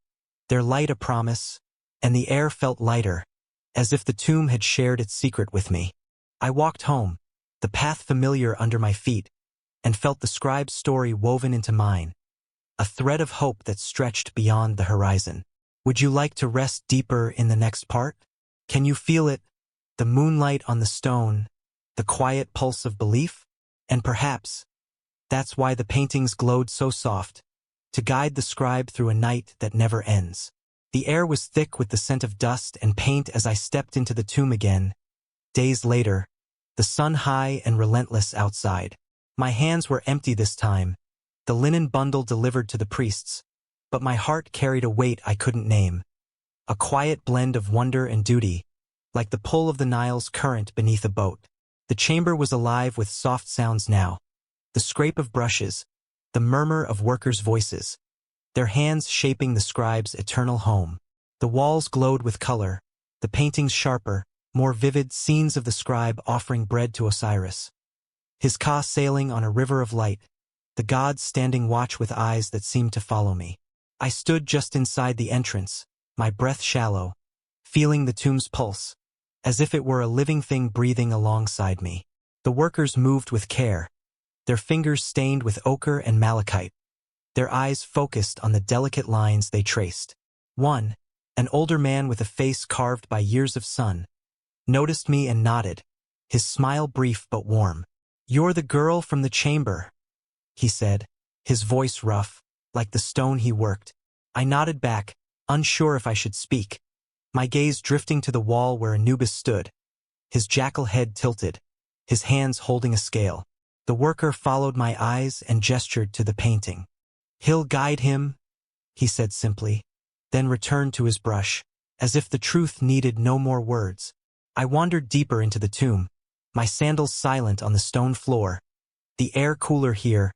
their light a promise, and the air felt lighter, as if the tomb had shared its secret with me. I walked home, the path familiar under my feet, and felt the scribe's story woven into mine, a thread of hope that stretched beyond the horizon. Would you like to rest deeper in the next part? Can you feel it? The moonlight on the stone, the quiet pulse of belief? And perhaps that's why the paintings glowed so soft, to guide the scribe through a night that never ends. The air was thick with the scent of dust and paint as I stepped into the tomb again. Days later, the sun high and relentless outside. My hands were empty this time, the linen bundle delivered to the priests, but my heart carried a weight I couldn't name. a quiet blend of wonder and duty, like the pull of the Nile's current beneath a boat. The chamber was alive with soft sounds now, the scrape of brushes, the murmur of workers' voices, their hands shaping the scribe's eternal home. The walls glowed with color, the paintings sharper, more vivid scenes of the scribe offering bread to Osiris. His ka sailing on a river of light, the gods standing watch with eyes that seemed to follow me. I stood just inside the entrance, my breath shallow, feeling the tomb's pulse, as if it were a living thing breathing alongside me. The workers moved with care, their fingers stained with ochre and malachite, their eyes focused on the delicate lines they traced. One, an older man with a face carved by years of sun, noticed me and nodded, his smile brief but warm. "You're the girl from the chamber," he said, his voice rough, like the stone he worked. I nodded back, unsure if I should speak, my gaze drifting to the wall where Anubis stood, his jackal head tilted, his hands holding a scale. The worker followed my eyes and gestured to the painting. "He'll guide him," he said simply, then returned to his brush, as if the truth needed no more words. I wandered deeper into the tomb, my sandals silent on the stone floor, the air cooler here,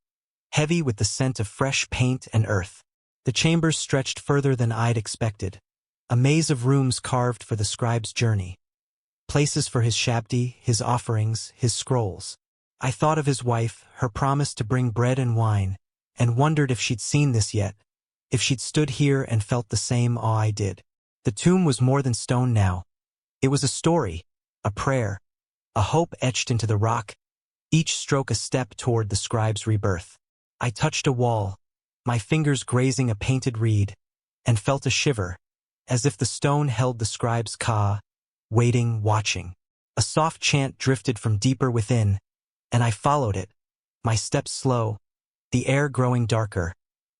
heavy with the scent of fresh paint and earth. The chambers stretched further than I'd expected, a maze of rooms carved for the scribe's journey. Places for his shabdi, his offerings, his scrolls. I thought of his wife, her promise to bring bread and wine, and wondered if she'd seen this yet, if she'd stood here and felt the same awe I did. The tomb was more than stone now. It was a story, a prayer, a hope etched into the rock, each stroke a step toward the scribe's rebirth. I touched a wall, my fingers grazing a painted reed, and felt a shiver, as if the stone held the scribe's ka, waiting, watching. A soft chant drifted from deeper within, and I followed it, my steps slow, the air growing darker,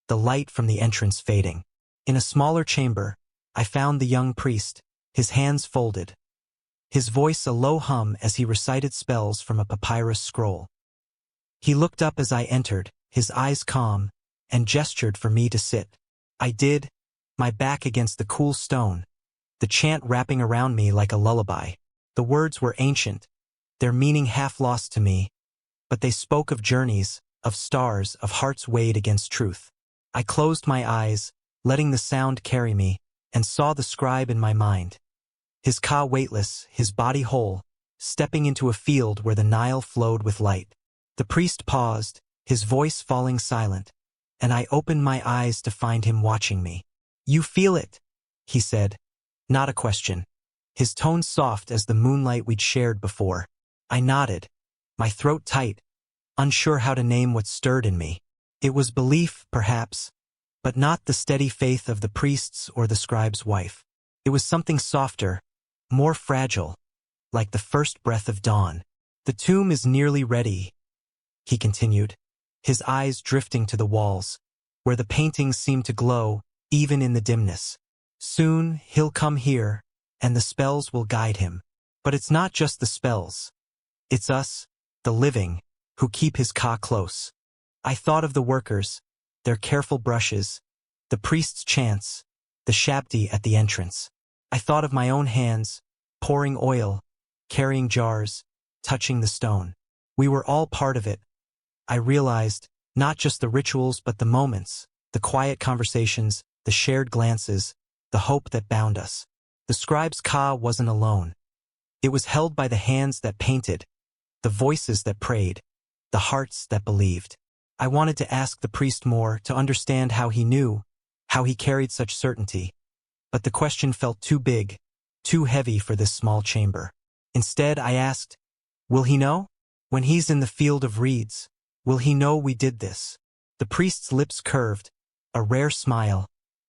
the light from the entrance fading. In a smaller chamber, I found the young priest, his hands folded, his voice a low hum as he recited spells from a papyrus scroll. He looked up as I entered, his eyes calm, and gestured for me to sit. I did, my back against the cool stone, the chant wrapping around me like a lullaby. The words were ancient, their meaning half lost to me, but they spoke of journeys, of stars, of hearts weighed against truth. I closed my eyes, letting the sound carry me, and saw the scribe in my mind. His ka weightless, his body whole, stepping into a field where the Nile flowed with light. The priest paused, his voice falling silent, and I opened my eyes to find him watching me. "You feel it," he said, not a question, his tone soft as the moonlight we'd shared before. I nodded, my throat tight, unsure how to name what stirred in me. It was belief, perhaps, but not the steady faith of the priests or the scribe's wife. It was something softer, more fragile, like the first breath of dawn. "The tomb is nearly ready," he continued, his eyes drifting to the walls, where the paintings seemed to glow, even in the dimness. "Soon, he'll come here, and the spells will guide him. But it's not just the spells. It's us, the living, who keep his ka close." I thought of the workers, their careful brushes, the priest's chants, the shabdi at the entrance. I thought of my own hands, pouring oil, carrying jars, touching the stone. We were all part of it. I realized, not just the rituals but the moments, the quiet conversations, the shared glances, the hope that bound us. The scribe's ka wasn't alone. It was held by the hands that painted, the voices that prayed, the hearts that believed. I wanted to ask the priest more, to understand how he knew, how he carried such certainty. But the question felt too big, too heavy for this small chamber. Instead, I asked, "Will he know? When he's in the field of reeds, will he know we did this?" The priest's lips curved, a rare smile,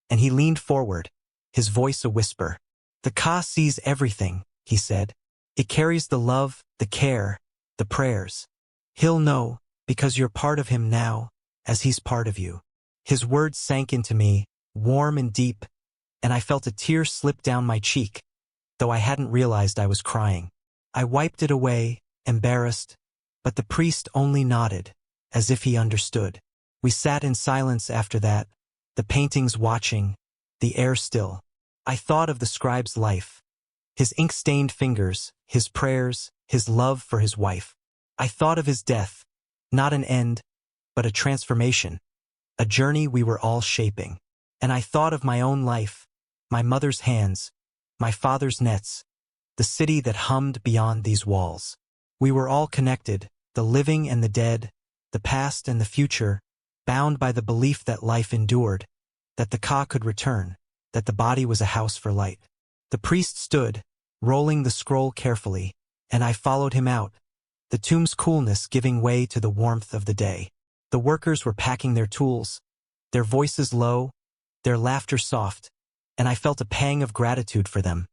and he leaned forward, his voice a whisper. "The ka sees everything," he said. "It carries the love, the care, the prayers. He'll know, because you're part of him now, as he's part of you." His words sank into me, warm and deep, and I felt a tear slip down my cheek, though I hadn't realized I was crying. I wiped it away, embarrassed, but the priest only nodded, as if he understood. We sat in silence after that, the paintings watching, the air still. I thought of the scribe's life, his ink-stained fingers, his prayers, his love for his wife. I thought of his death, not an end, but a transformation, a journey we were all shaping. And I thought of my own life, my mother's hands, my father's nets, the city that hummed beyond these walls. We were all connected, the living and the dead, the past and the future, bound by the belief that life endured, that the Ka could return, that the body was a house for light. The priest stood, rolling the scroll carefully, and I followed him out, the tomb's coolness giving way to the warmth of the day. The workers were packing their tools, their voices low, their laughter soft, and I felt a pang of gratitude for them,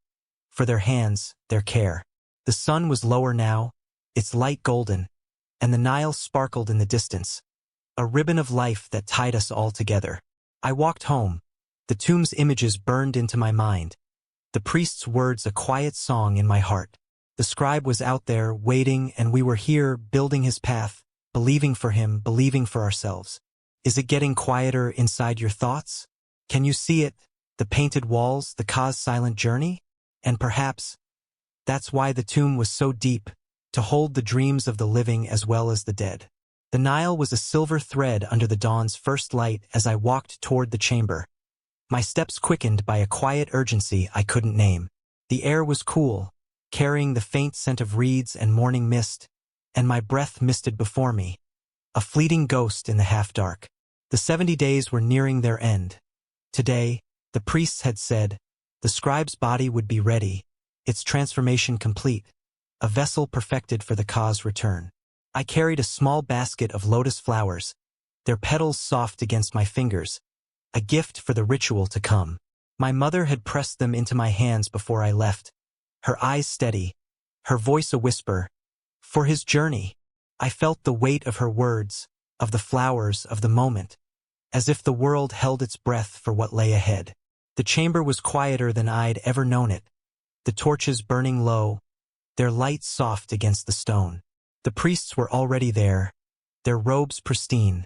for their hands, their care. The sun was lower now, its light golden, and the Nile sparkled in the distance, a ribbon of life that tied us all together. I walked home, the tomb's images burned into my mind, the priest's words a quiet song in my heart. The scribe was out there, waiting, and we were here, building his path, believing for him, believing for ourselves. Is it getting quieter inside your thoughts? Can you see it, the painted walls, the Ka's silent journey? And perhaps that's why the tomb was so deep, to hold the dreams of the living as well as the dead. The Nile was a silver thread under the dawn's first light as I walked toward the chamber. My steps quickened by a quiet urgency I couldn't name. The air was cool, carrying the faint scent of reeds and morning mist, and my breath misted before me, a fleeting ghost in the half-dark. The 70 days were nearing their end. Today, the priests had said, the scribe's body would be ready, its transformation complete, a vessel perfected for the Ka's return. I carried a small basket of lotus flowers, their petals soft against my fingers, a gift for the ritual to come. My mother had pressed them into my hands before I left, her eyes steady, her voice a whisper, for his journey. I felt the weight of her words, of the flowers, of the moment, as if the world held its breath for what lay ahead. The chamber was quieter than I'd ever known it, the torches burning low, their light soft against the stone. The priests were already there, their robes pristine,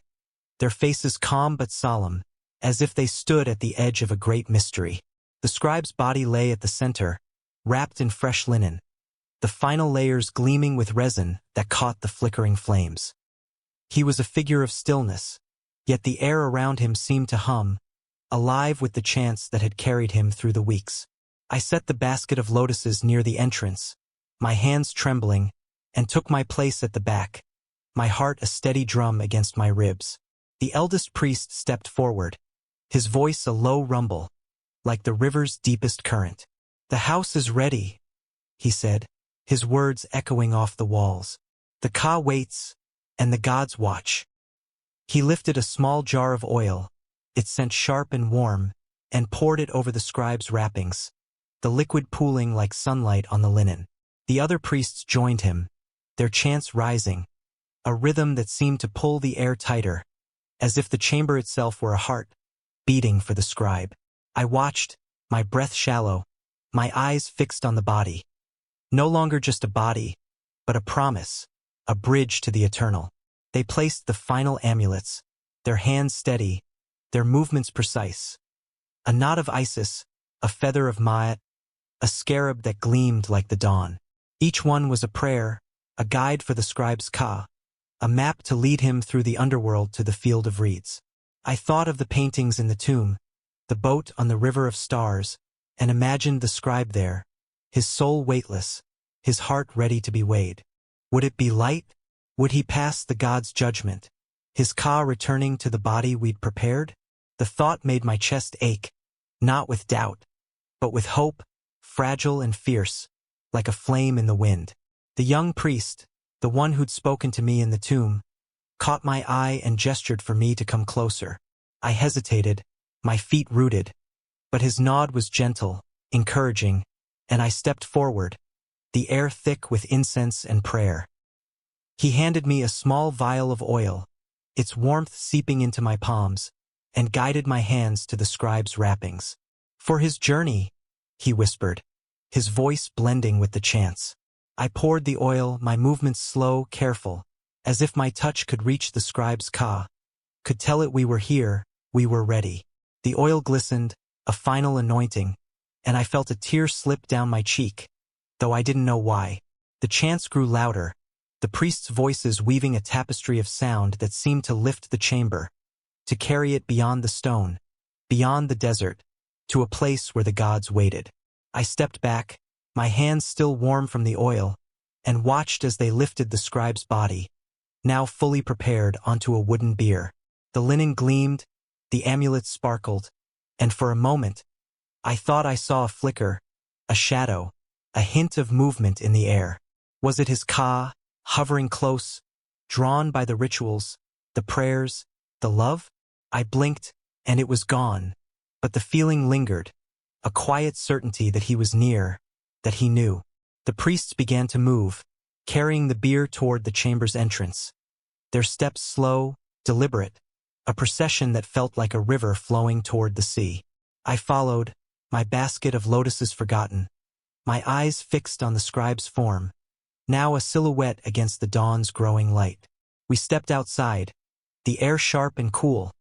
their faces calm but solemn, as if they stood at the edge of a great mystery. The scribe's body lay at the center, wrapped in fresh linen, the final layers gleaming with resin that caught the flickering flames. He was a figure of stillness, yet the air around him seemed to hum, alive with the chants that had carried him through the weeks. I set the basket of lotuses near the entrance, my hands trembling, and took my place at the back, my heart a steady drum against my ribs. The eldest priest stepped forward, his voice a low rumble, like the river's deepest current. The house is ready, he said, his words echoing off the walls. The Ka waits, and the gods watch. He lifted a small jar of oil, its scent sharp and warm, and poured it over the scribe's wrappings, the liquid pooling like sunlight on the linen. The other priests joined him, their chants rising, a rhythm that seemed to pull the air tighter, as if the chamber itself were a heart, beating for the scribe. I watched, my breath shallow, my eyes fixed on the body. No longer just a body, but a promise, a bridge to the eternal. They placed the final amulets, their hands steady, their movements precise. A knot of Isis, a feather of Ma'at, a scarab that gleamed like the dawn. Each one was a prayer, a guide for the scribe's Ka, a map to lead him through the underworld to the field of reeds. I thought of the paintings in the tomb, the boat on the river of stars, and imagined the scribe there, his soul weightless, his heart ready to be weighed. Would it be light? Would he pass the god's judgment, his Ka returning to the body we'd prepared? The thought made my chest ache, not with doubt, but with hope, fragile and fierce, like a flame in the wind. The young priest, the one who'd spoken to me in the tomb, caught my eye and gestured for me to come closer. I hesitated, my feet rooted, but his nod was gentle, encouraging, and I stepped forward, the air thick with incense and prayer. He handed me a small vial of oil, its warmth seeping into my palms, and guided my hands to the scribe's wrappings. For his journey, he whispered, his voice blending with the chants. I poured the oil, my movements slow, careful, as if my touch could reach the scribe's Ka, could tell it we were here, we were ready. The oil glistened, a final anointing, and I felt a tear slip down my cheek, though I didn't know why. The chants grew louder, the priests' voices weaving a tapestry of sound that seemed to lift the chamber, to carry it beyond the stone, beyond the desert, to a place where the gods waited. I stepped back, my hands still warm from the oil, and watched as they lifted the scribe's body, now fully prepared, onto a wooden bier. The linen gleamed, the amulets sparkled, and for a moment, I thought I saw a flicker, a shadow, a hint of movement in the air. Was it his Ka, hovering close, drawn by the rituals, the prayers, the love? I blinked, and it was gone, but the feeling lingered, a quiet certainty that he was near, that he knew. The priests began to move, carrying the bier toward the chamber's entrance. Their steps slow, deliberate, a procession that felt like a river flowing toward the sea. I followed, my basket of lotuses forgotten, my eyes fixed on the scribe's form, now a silhouette against the dawn's growing light. We stepped outside, the air sharp and cool,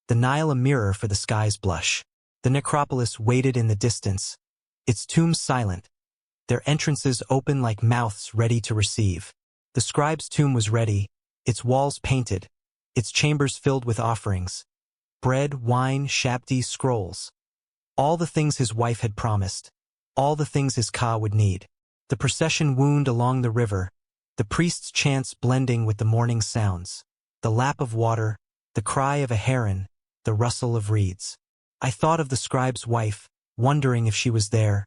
the Nile a mirror for the sky's blush. The necropolis waited in the distance, its tombs silent, their entrances open like mouths ready to receive. The scribe's tomb was ready, its walls painted, its chambers filled with offerings, bread, wine, shabti, scrolls. All the things his wife had promised, all the things his Ka would need. The procession wound along the river, the priest's chants blending with the morning sounds, the lap of water, the cry of a heron, the rustle of reeds. I thought of the scribe's wife, wondering if she was there,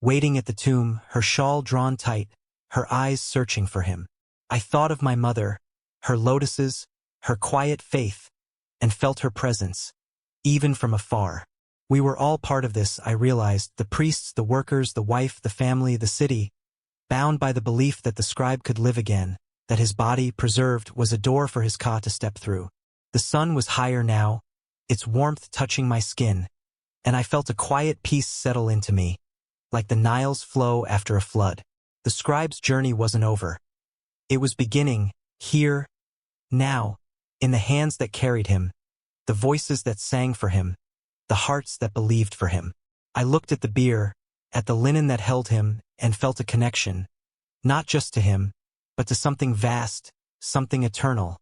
waiting at the tomb, her shawl drawn tight, her eyes searching for him. I thought of my mother, her lotuses, her quiet faith, and felt her presence, even from afar. We were all part of this, I realized, the priests, the workers, the wife, the family, the city, bound by the belief that the scribe could live again, that his body, preserved, was a door for his Ka to step through. The sun was higher now, its warmth touching my skin, and I felt a quiet peace settle into me, like the Nile's flow after a flood. The scribe's journey wasn't over. It was beginning, here, now, in the hands that carried him, the voices that sang for him, the hearts that believed for him. I looked at the bier, at the linen that held him, and felt a connection, not just to him, but to something vast, something eternal,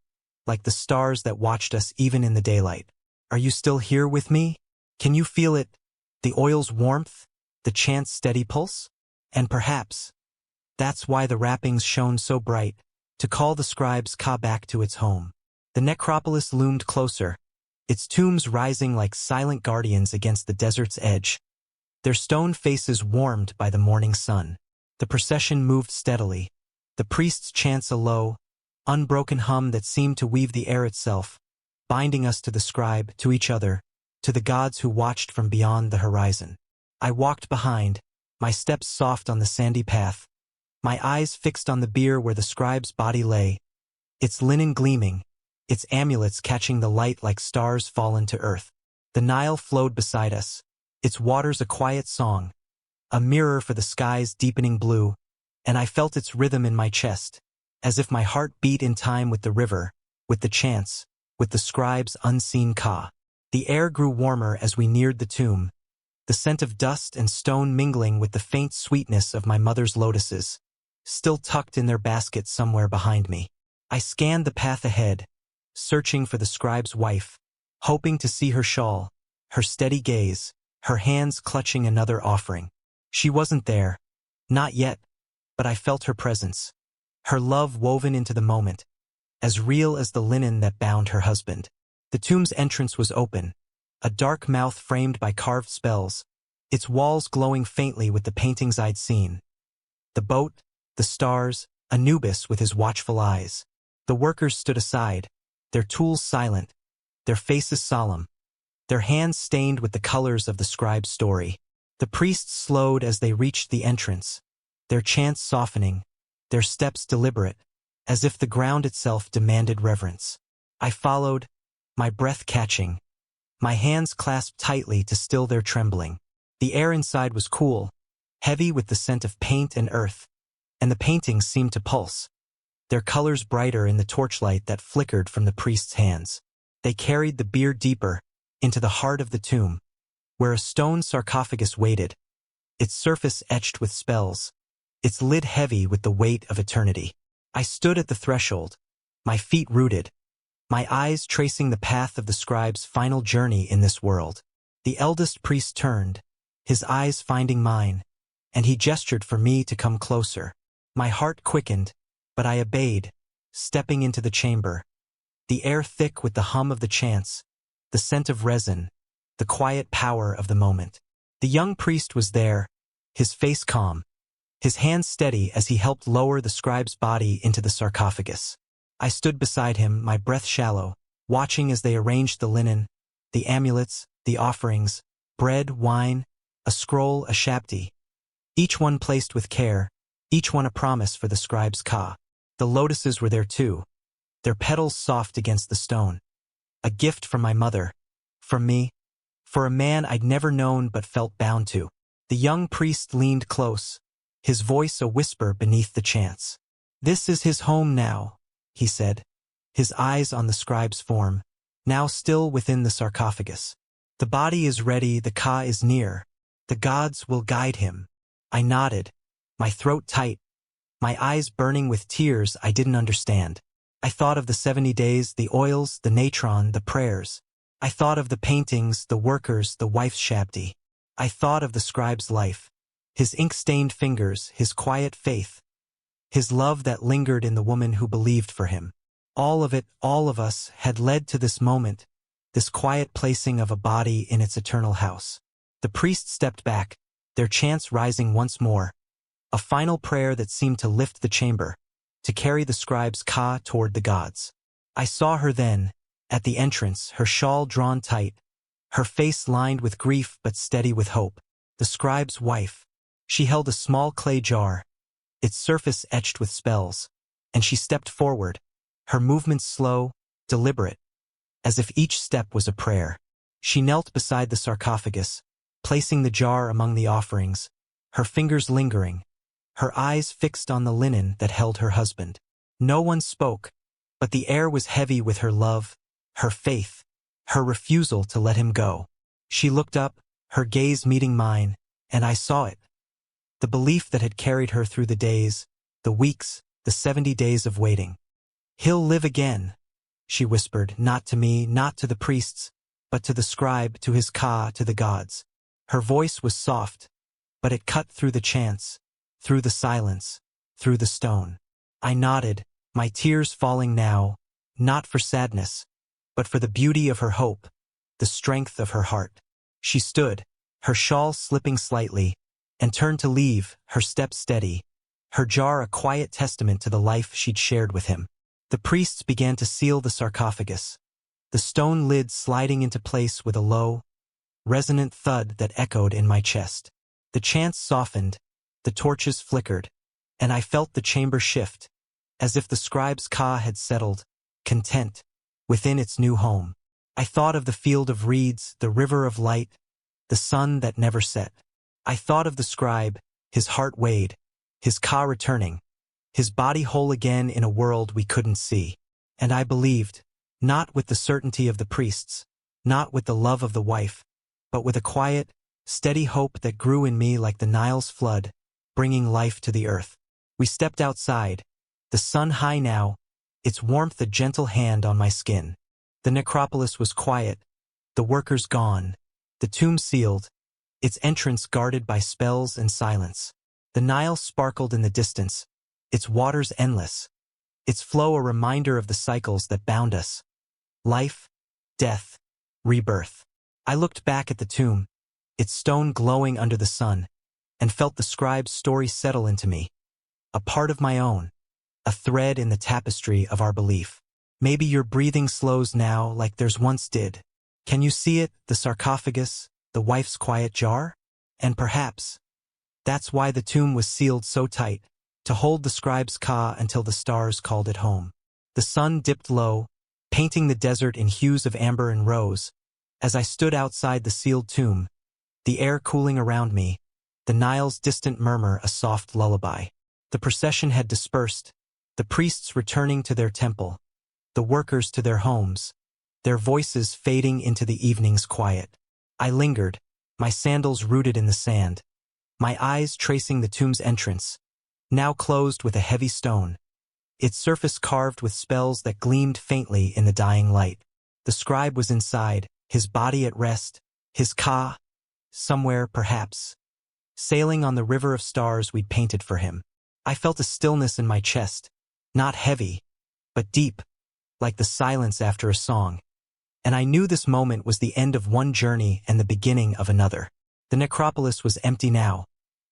like the stars that watched us even in the daylight. Are you still here with me? Can you feel it? The oil's warmth? The chant's steady pulse? And perhaps, that's why the wrappings shone so bright, to call the scribe's Ka back to its home. The necropolis loomed closer, its tombs rising like silent guardians against the desert's edge, their stone faces warmed by the morning sun. The procession moved steadily, the priest's chants a low, unbroken hum that seemed to weave the air itself, binding us to the scribe, to each other, to the gods who watched from beyond the horizon. I walked behind, my steps soft on the sandy path, my eyes fixed on the bier where the scribe's body lay, its linen gleaming, its amulets catching the light like stars fallen to earth. The Nile flowed beside us, its waters a quiet song, a mirror for the sky's deepening blue, and I felt its rhythm in my chest, as if my heart beat in time with the river, with the chants, with the scribe's unseen Ka. The air grew warmer as we neared the tomb, the scent of dust and stone mingling with the faint sweetness of my mother's lotuses, still tucked in their basket somewhere behind me. I scanned the path ahead, searching for the scribe's wife, hoping to see her shawl, her steady gaze, her hands clutching another offering. She wasn't there, not yet, but I felt her presence, her love woven into the moment, as real as the linen that bound her husband. The tomb's entrance was open, a dark mouth framed by carved spells, its walls glowing faintly with the paintings I'd seen. The boat, the stars, Anubis with his watchful eyes. The workers stood aside, their tools silent, their faces solemn, their hands stained with the colors of the scribe's story. The priests slowed as they reached the entrance, their chants softening, their steps deliberate, as if the ground itself demanded reverence. I followed, my breath catching, my hands clasped tightly to still their trembling. The air inside was cool, heavy with the scent of paint and earth, and the paintings seemed to pulse, their colors brighter in the torchlight that flickered from the priest's hands. They carried the bier deeper, into the heart of the tomb, where a stone sarcophagus waited, its surface etched with spells, its lid heavy with the weight of eternity. I stood at the threshold, my feet rooted, my eyes tracing the path of the scribe's final journey in this world. The eldest priest turned, his eyes finding mine, and he gestured for me to come closer. My heart quickened, but I obeyed, stepping into the chamber, the air thick with the hum of the chants, the scent of resin, the quiet power of the moment. The young priest was there, his face calm, his hands steady as he helped lower the scribe's body into the sarcophagus. I stood beside him, my breath shallow, watching as they arranged the linen, the amulets, the offerings, bread, wine, a scroll, a shabti, each one placed with care, each one a promise for the scribe's ka. The lotuses were there too, their petals soft against the stone. A gift from my mother, from me, for a man I'd never known but felt bound to. The young priest leaned close, his voice a whisper beneath the chants. "This is his home now," he said, his eyes on the scribe's form, now still within the sarcophagus. "The body is ready, the ka is near. The gods will guide him." I nodded, my throat tight, my eyes burning with tears I didn't understand. I thought of the 70 days, the oils, the natron, the prayers. I thought of the paintings, the workers, the wife's shabti. I thought of the scribe's life, his ink-stained fingers, his quiet faith, his love that lingered in the woman who believed for him. All of it, all of us, had led to this moment, this quiet placing of a body in its eternal house. The priest stepped back, their chants rising once more, a final prayer that seemed to lift the chamber, to carry the scribe's ka toward the gods. I saw her then, at the entrance, her shawl drawn tight, her face lined with grief but steady with hope. The scribe's wife. She held a small clay jar, its surface etched with spells, and she stepped forward, her movements slow, deliberate, as if each step was a prayer. She knelt beside the sarcophagus, placing the jar among the offerings, her fingers lingering, her eyes fixed on the linen that held her husband. No one spoke, but the air was heavy with her love, her faith, her refusal to let him go. She looked up, her gaze meeting mine, and I saw it. The belief that had carried her through the days, the weeks, the 70 days of waiting. "He'll live again," she whispered, not to me, not to the priests, but to the scribe, to his ka, to the gods. Her voice was soft, but it cut through the chants, through the silence, through the stone. I nodded, my tears falling now, not for sadness, but for the beauty of her hope, the strength of her heart. She stood, her shawl slipping slightly, and turned to leave, her steps steady, her jar a quiet testament to the life she'd shared with him. The priests began to seal the sarcophagus, the stone lid sliding into place with a low, resonant thud that echoed in my chest. The chants softened, the torches flickered, and I felt the chamber shift, as if the scribe's ka had settled, content, within its new home. I thought of the field of reeds, the river of light, the sun that never set. I thought of the scribe, his heart weighed, his ka returning, his body whole again in a world we couldn't see. And I believed, not with the certainty of the priests, not with the love of the wife, but with a quiet, steady hope that grew in me like the Nile's flood, bringing life to the earth. We stepped outside, the sun high now, its warmth a gentle hand on my skin. The necropolis was quiet, the workers gone, the tomb sealed, its entrance guarded by spells and silence. The Nile sparkled in the distance, its waters endless, its flow a reminder of the cycles that bound us. Life, death, rebirth. I looked back at the tomb, its stone glowing under the sun, and felt the scribe's story settle into me. A part of my own, a thread in the tapestry of our belief. Maybe your breathing slows now like theirs once did. Can you see it, the sarcophagus, the wife's quiet jar? And perhaps that's why the tomb was sealed so tight, to hold the scribe's ka until the stars called it home. The sun dipped low, painting the desert in hues of amber and rose. As I stood outside the sealed tomb, the air cooling around me, the Nile's distant murmur a soft lullaby. The procession had dispersed, the priests returning to their temple, the workers to their homes, their voices fading into the evening's quiet. I lingered, my sandals rooted in the sand, my eyes tracing the tomb's entrance, now closed with a heavy stone, its surface carved with spells that gleamed faintly in the dying light. The scribe was inside, his body at rest, his ka, somewhere perhaps, sailing on the river of stars we'd painted for him. I felt a stillness in my chest, not heavy, but deep, like the silence after a song. And I knew this moment was the end of one journey and the beginning of another. The necropolis was empty now,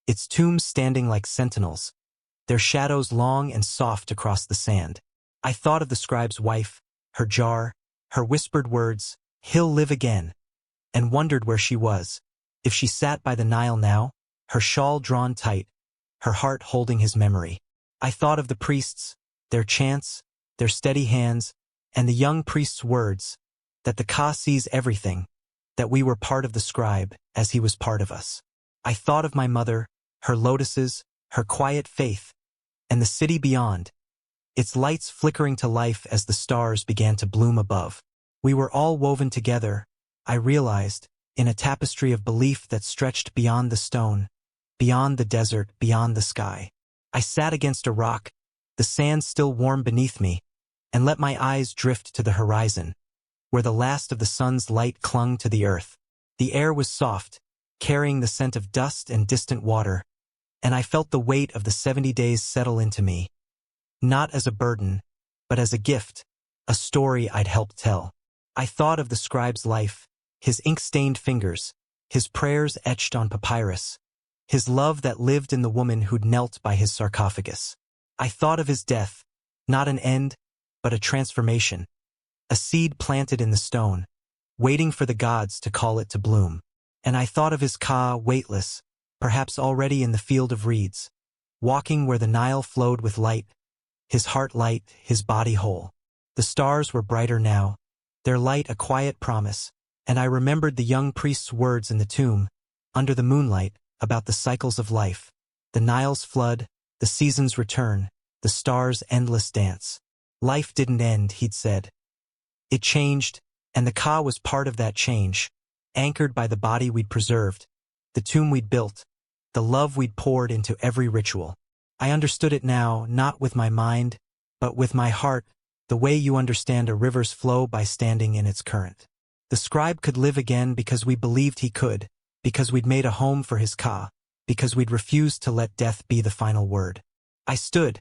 its tombs standing like sentinels, their shadows long and soft across the sand. I thought of the scribe's wife, her jar, her whispered words, "He'll live again," and wondered where she was. If she sat by the Nile now, her shawl drawn tight, her heart holding his memory. I thought of the priests, their chants, their steady hands, and the young priest's words, that the Ka sees everything, that we were part of the scribe as he was part of us. I thought of my mother, her lotuses, her quiet faith, and the city beyond, its lights flickering to life as the stars began to bloom above. We were all woven together, I realized, in a tapestry of belief that stretched beyond the stone, beyond the desert, beyond the sky. I sat against a rock, the sand still warm beneath me, and let my eyes drift to the horizon, where the last of the sun's light clung to the earth. The air was soft, carrying the scent of dust and distant water, and I felt the weight of the 70 days settle into me, not as a burden, but as a gift, a story I'd helped tell. I thought of the scribe's life, his ink-stained fingers, his prayers etched on papyrus, his love that lived in the woman who'd knelt by his sarcophagus. I thought of his death, not an end, but a transformation, a seed planted in the stone, waiting for the gods to call it to bloom. And I thought of his Ka, weightless, perhaps already in the field of reeds, walking where the Nile flowed with light, his heart light, his body whole. The stars were brighter now, their light a quiet promise, and I remembered the young priest's words in the tomb, under the moonlight, about the cycles of life, the Nile's flood, the season's return, the stars' endless dance. Life didn't end, he'd said. It changed, and the Ka was part of that change, anchored by the body we'd preserved, the tomb we'd built, the love we'd poured into every ritual. I understood it now, not with my mind, but with my heart, the way you understand a river's flow by standing in its current. The scribe could live again because we believed he could, because we'd made a home for his Ka, because we'd refused to let death be the final word. I stood,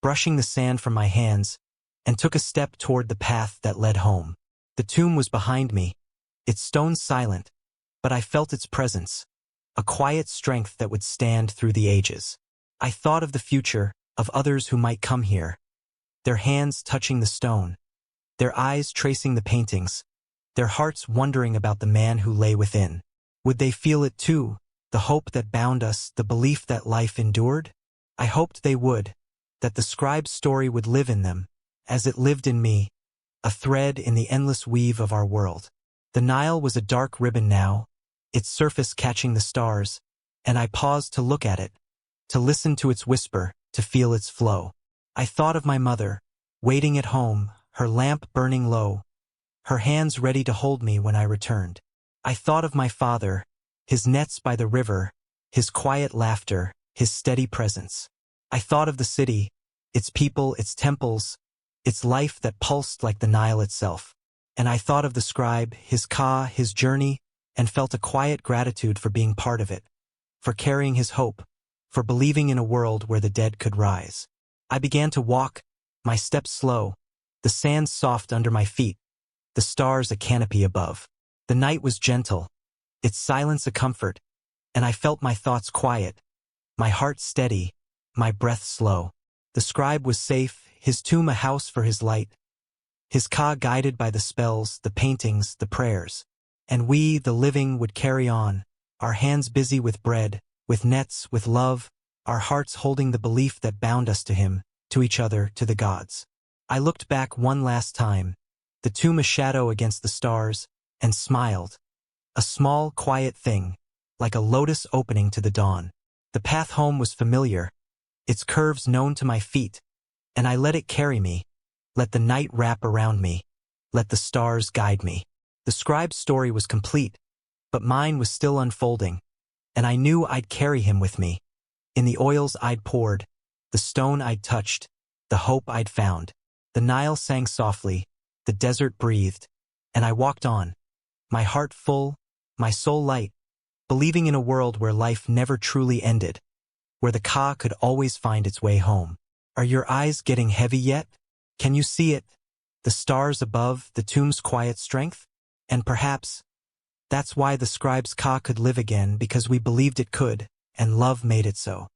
brushing the sand from my hands, and took a step toward the path that led home. The tomb was behind me, its stones silent, but I felt its presence, a quiet strength that would stand through the ages. I thought of the future, of others who might come here, their hands touching the stone, their eyes tracing the paintings, their hearts wondering about the man who lay within. Would they feel it too, the hope that bound us, the belief that life endured? I hoped they would, that the scribe's story would live in them, as it lived in me, a thread in the endless weave of our world. The Nile was a dark ribbon now, its surface catching the stars, and I paused to look at it, to listen to its whisper, to feel its flow. I thought of my mother, waiting at home, her lamp burning low, her hands ready to hold me when I returned. I thought of my father, his nets by the river, his quiet laughter, his steady presence. I thought of the city, its people, its temples, its life that pulsed like the Nile itself. And I thought of the scribe, his Ka, his journey, and felt a quiet gratitude for being part of it, for carrying his hope, for believing in a world where the dead could rise. I began to walk, my steps slow, the sand soft under my feet, the stars a canopy above. The night was gentle, its silence a comfort, and I felt my thoughts quiet, my heart steady, my breath slow. The scribe was safe, his tomb a house for his light, his Ka guided by the spells, the paintings, the prayers. And we, the living, would carry on, our hands busy with bread, with nets, with love, our hearts holding the belief that bound us to him, to each other, to the gods. I looked back one last time, the tomb a shadow against the stars, and smiled. A small, quiet thing, like a lotus opening to the dawn. The path home was familiar, its curves known to my feet, and I let it carry me, let the night wrap around me, let the stars guide me. The scribe's story was complete, but mine was still unfolding, and I knew I'd carry him with me. In the oils I'd poured, the stone I'd touched, the hope I'd found. The Nile sang softly, the desert breathed, and I walked on, my heart full, my soul light, believing in a world where life never truly ended, where the Ka could always find its way home. Are your eyes getting heavy yet? Can you see it? The stars above, the tomb's quiet strength? And perhaps that's why the scribe's Ka could live again, because we believed it could, and love made it so.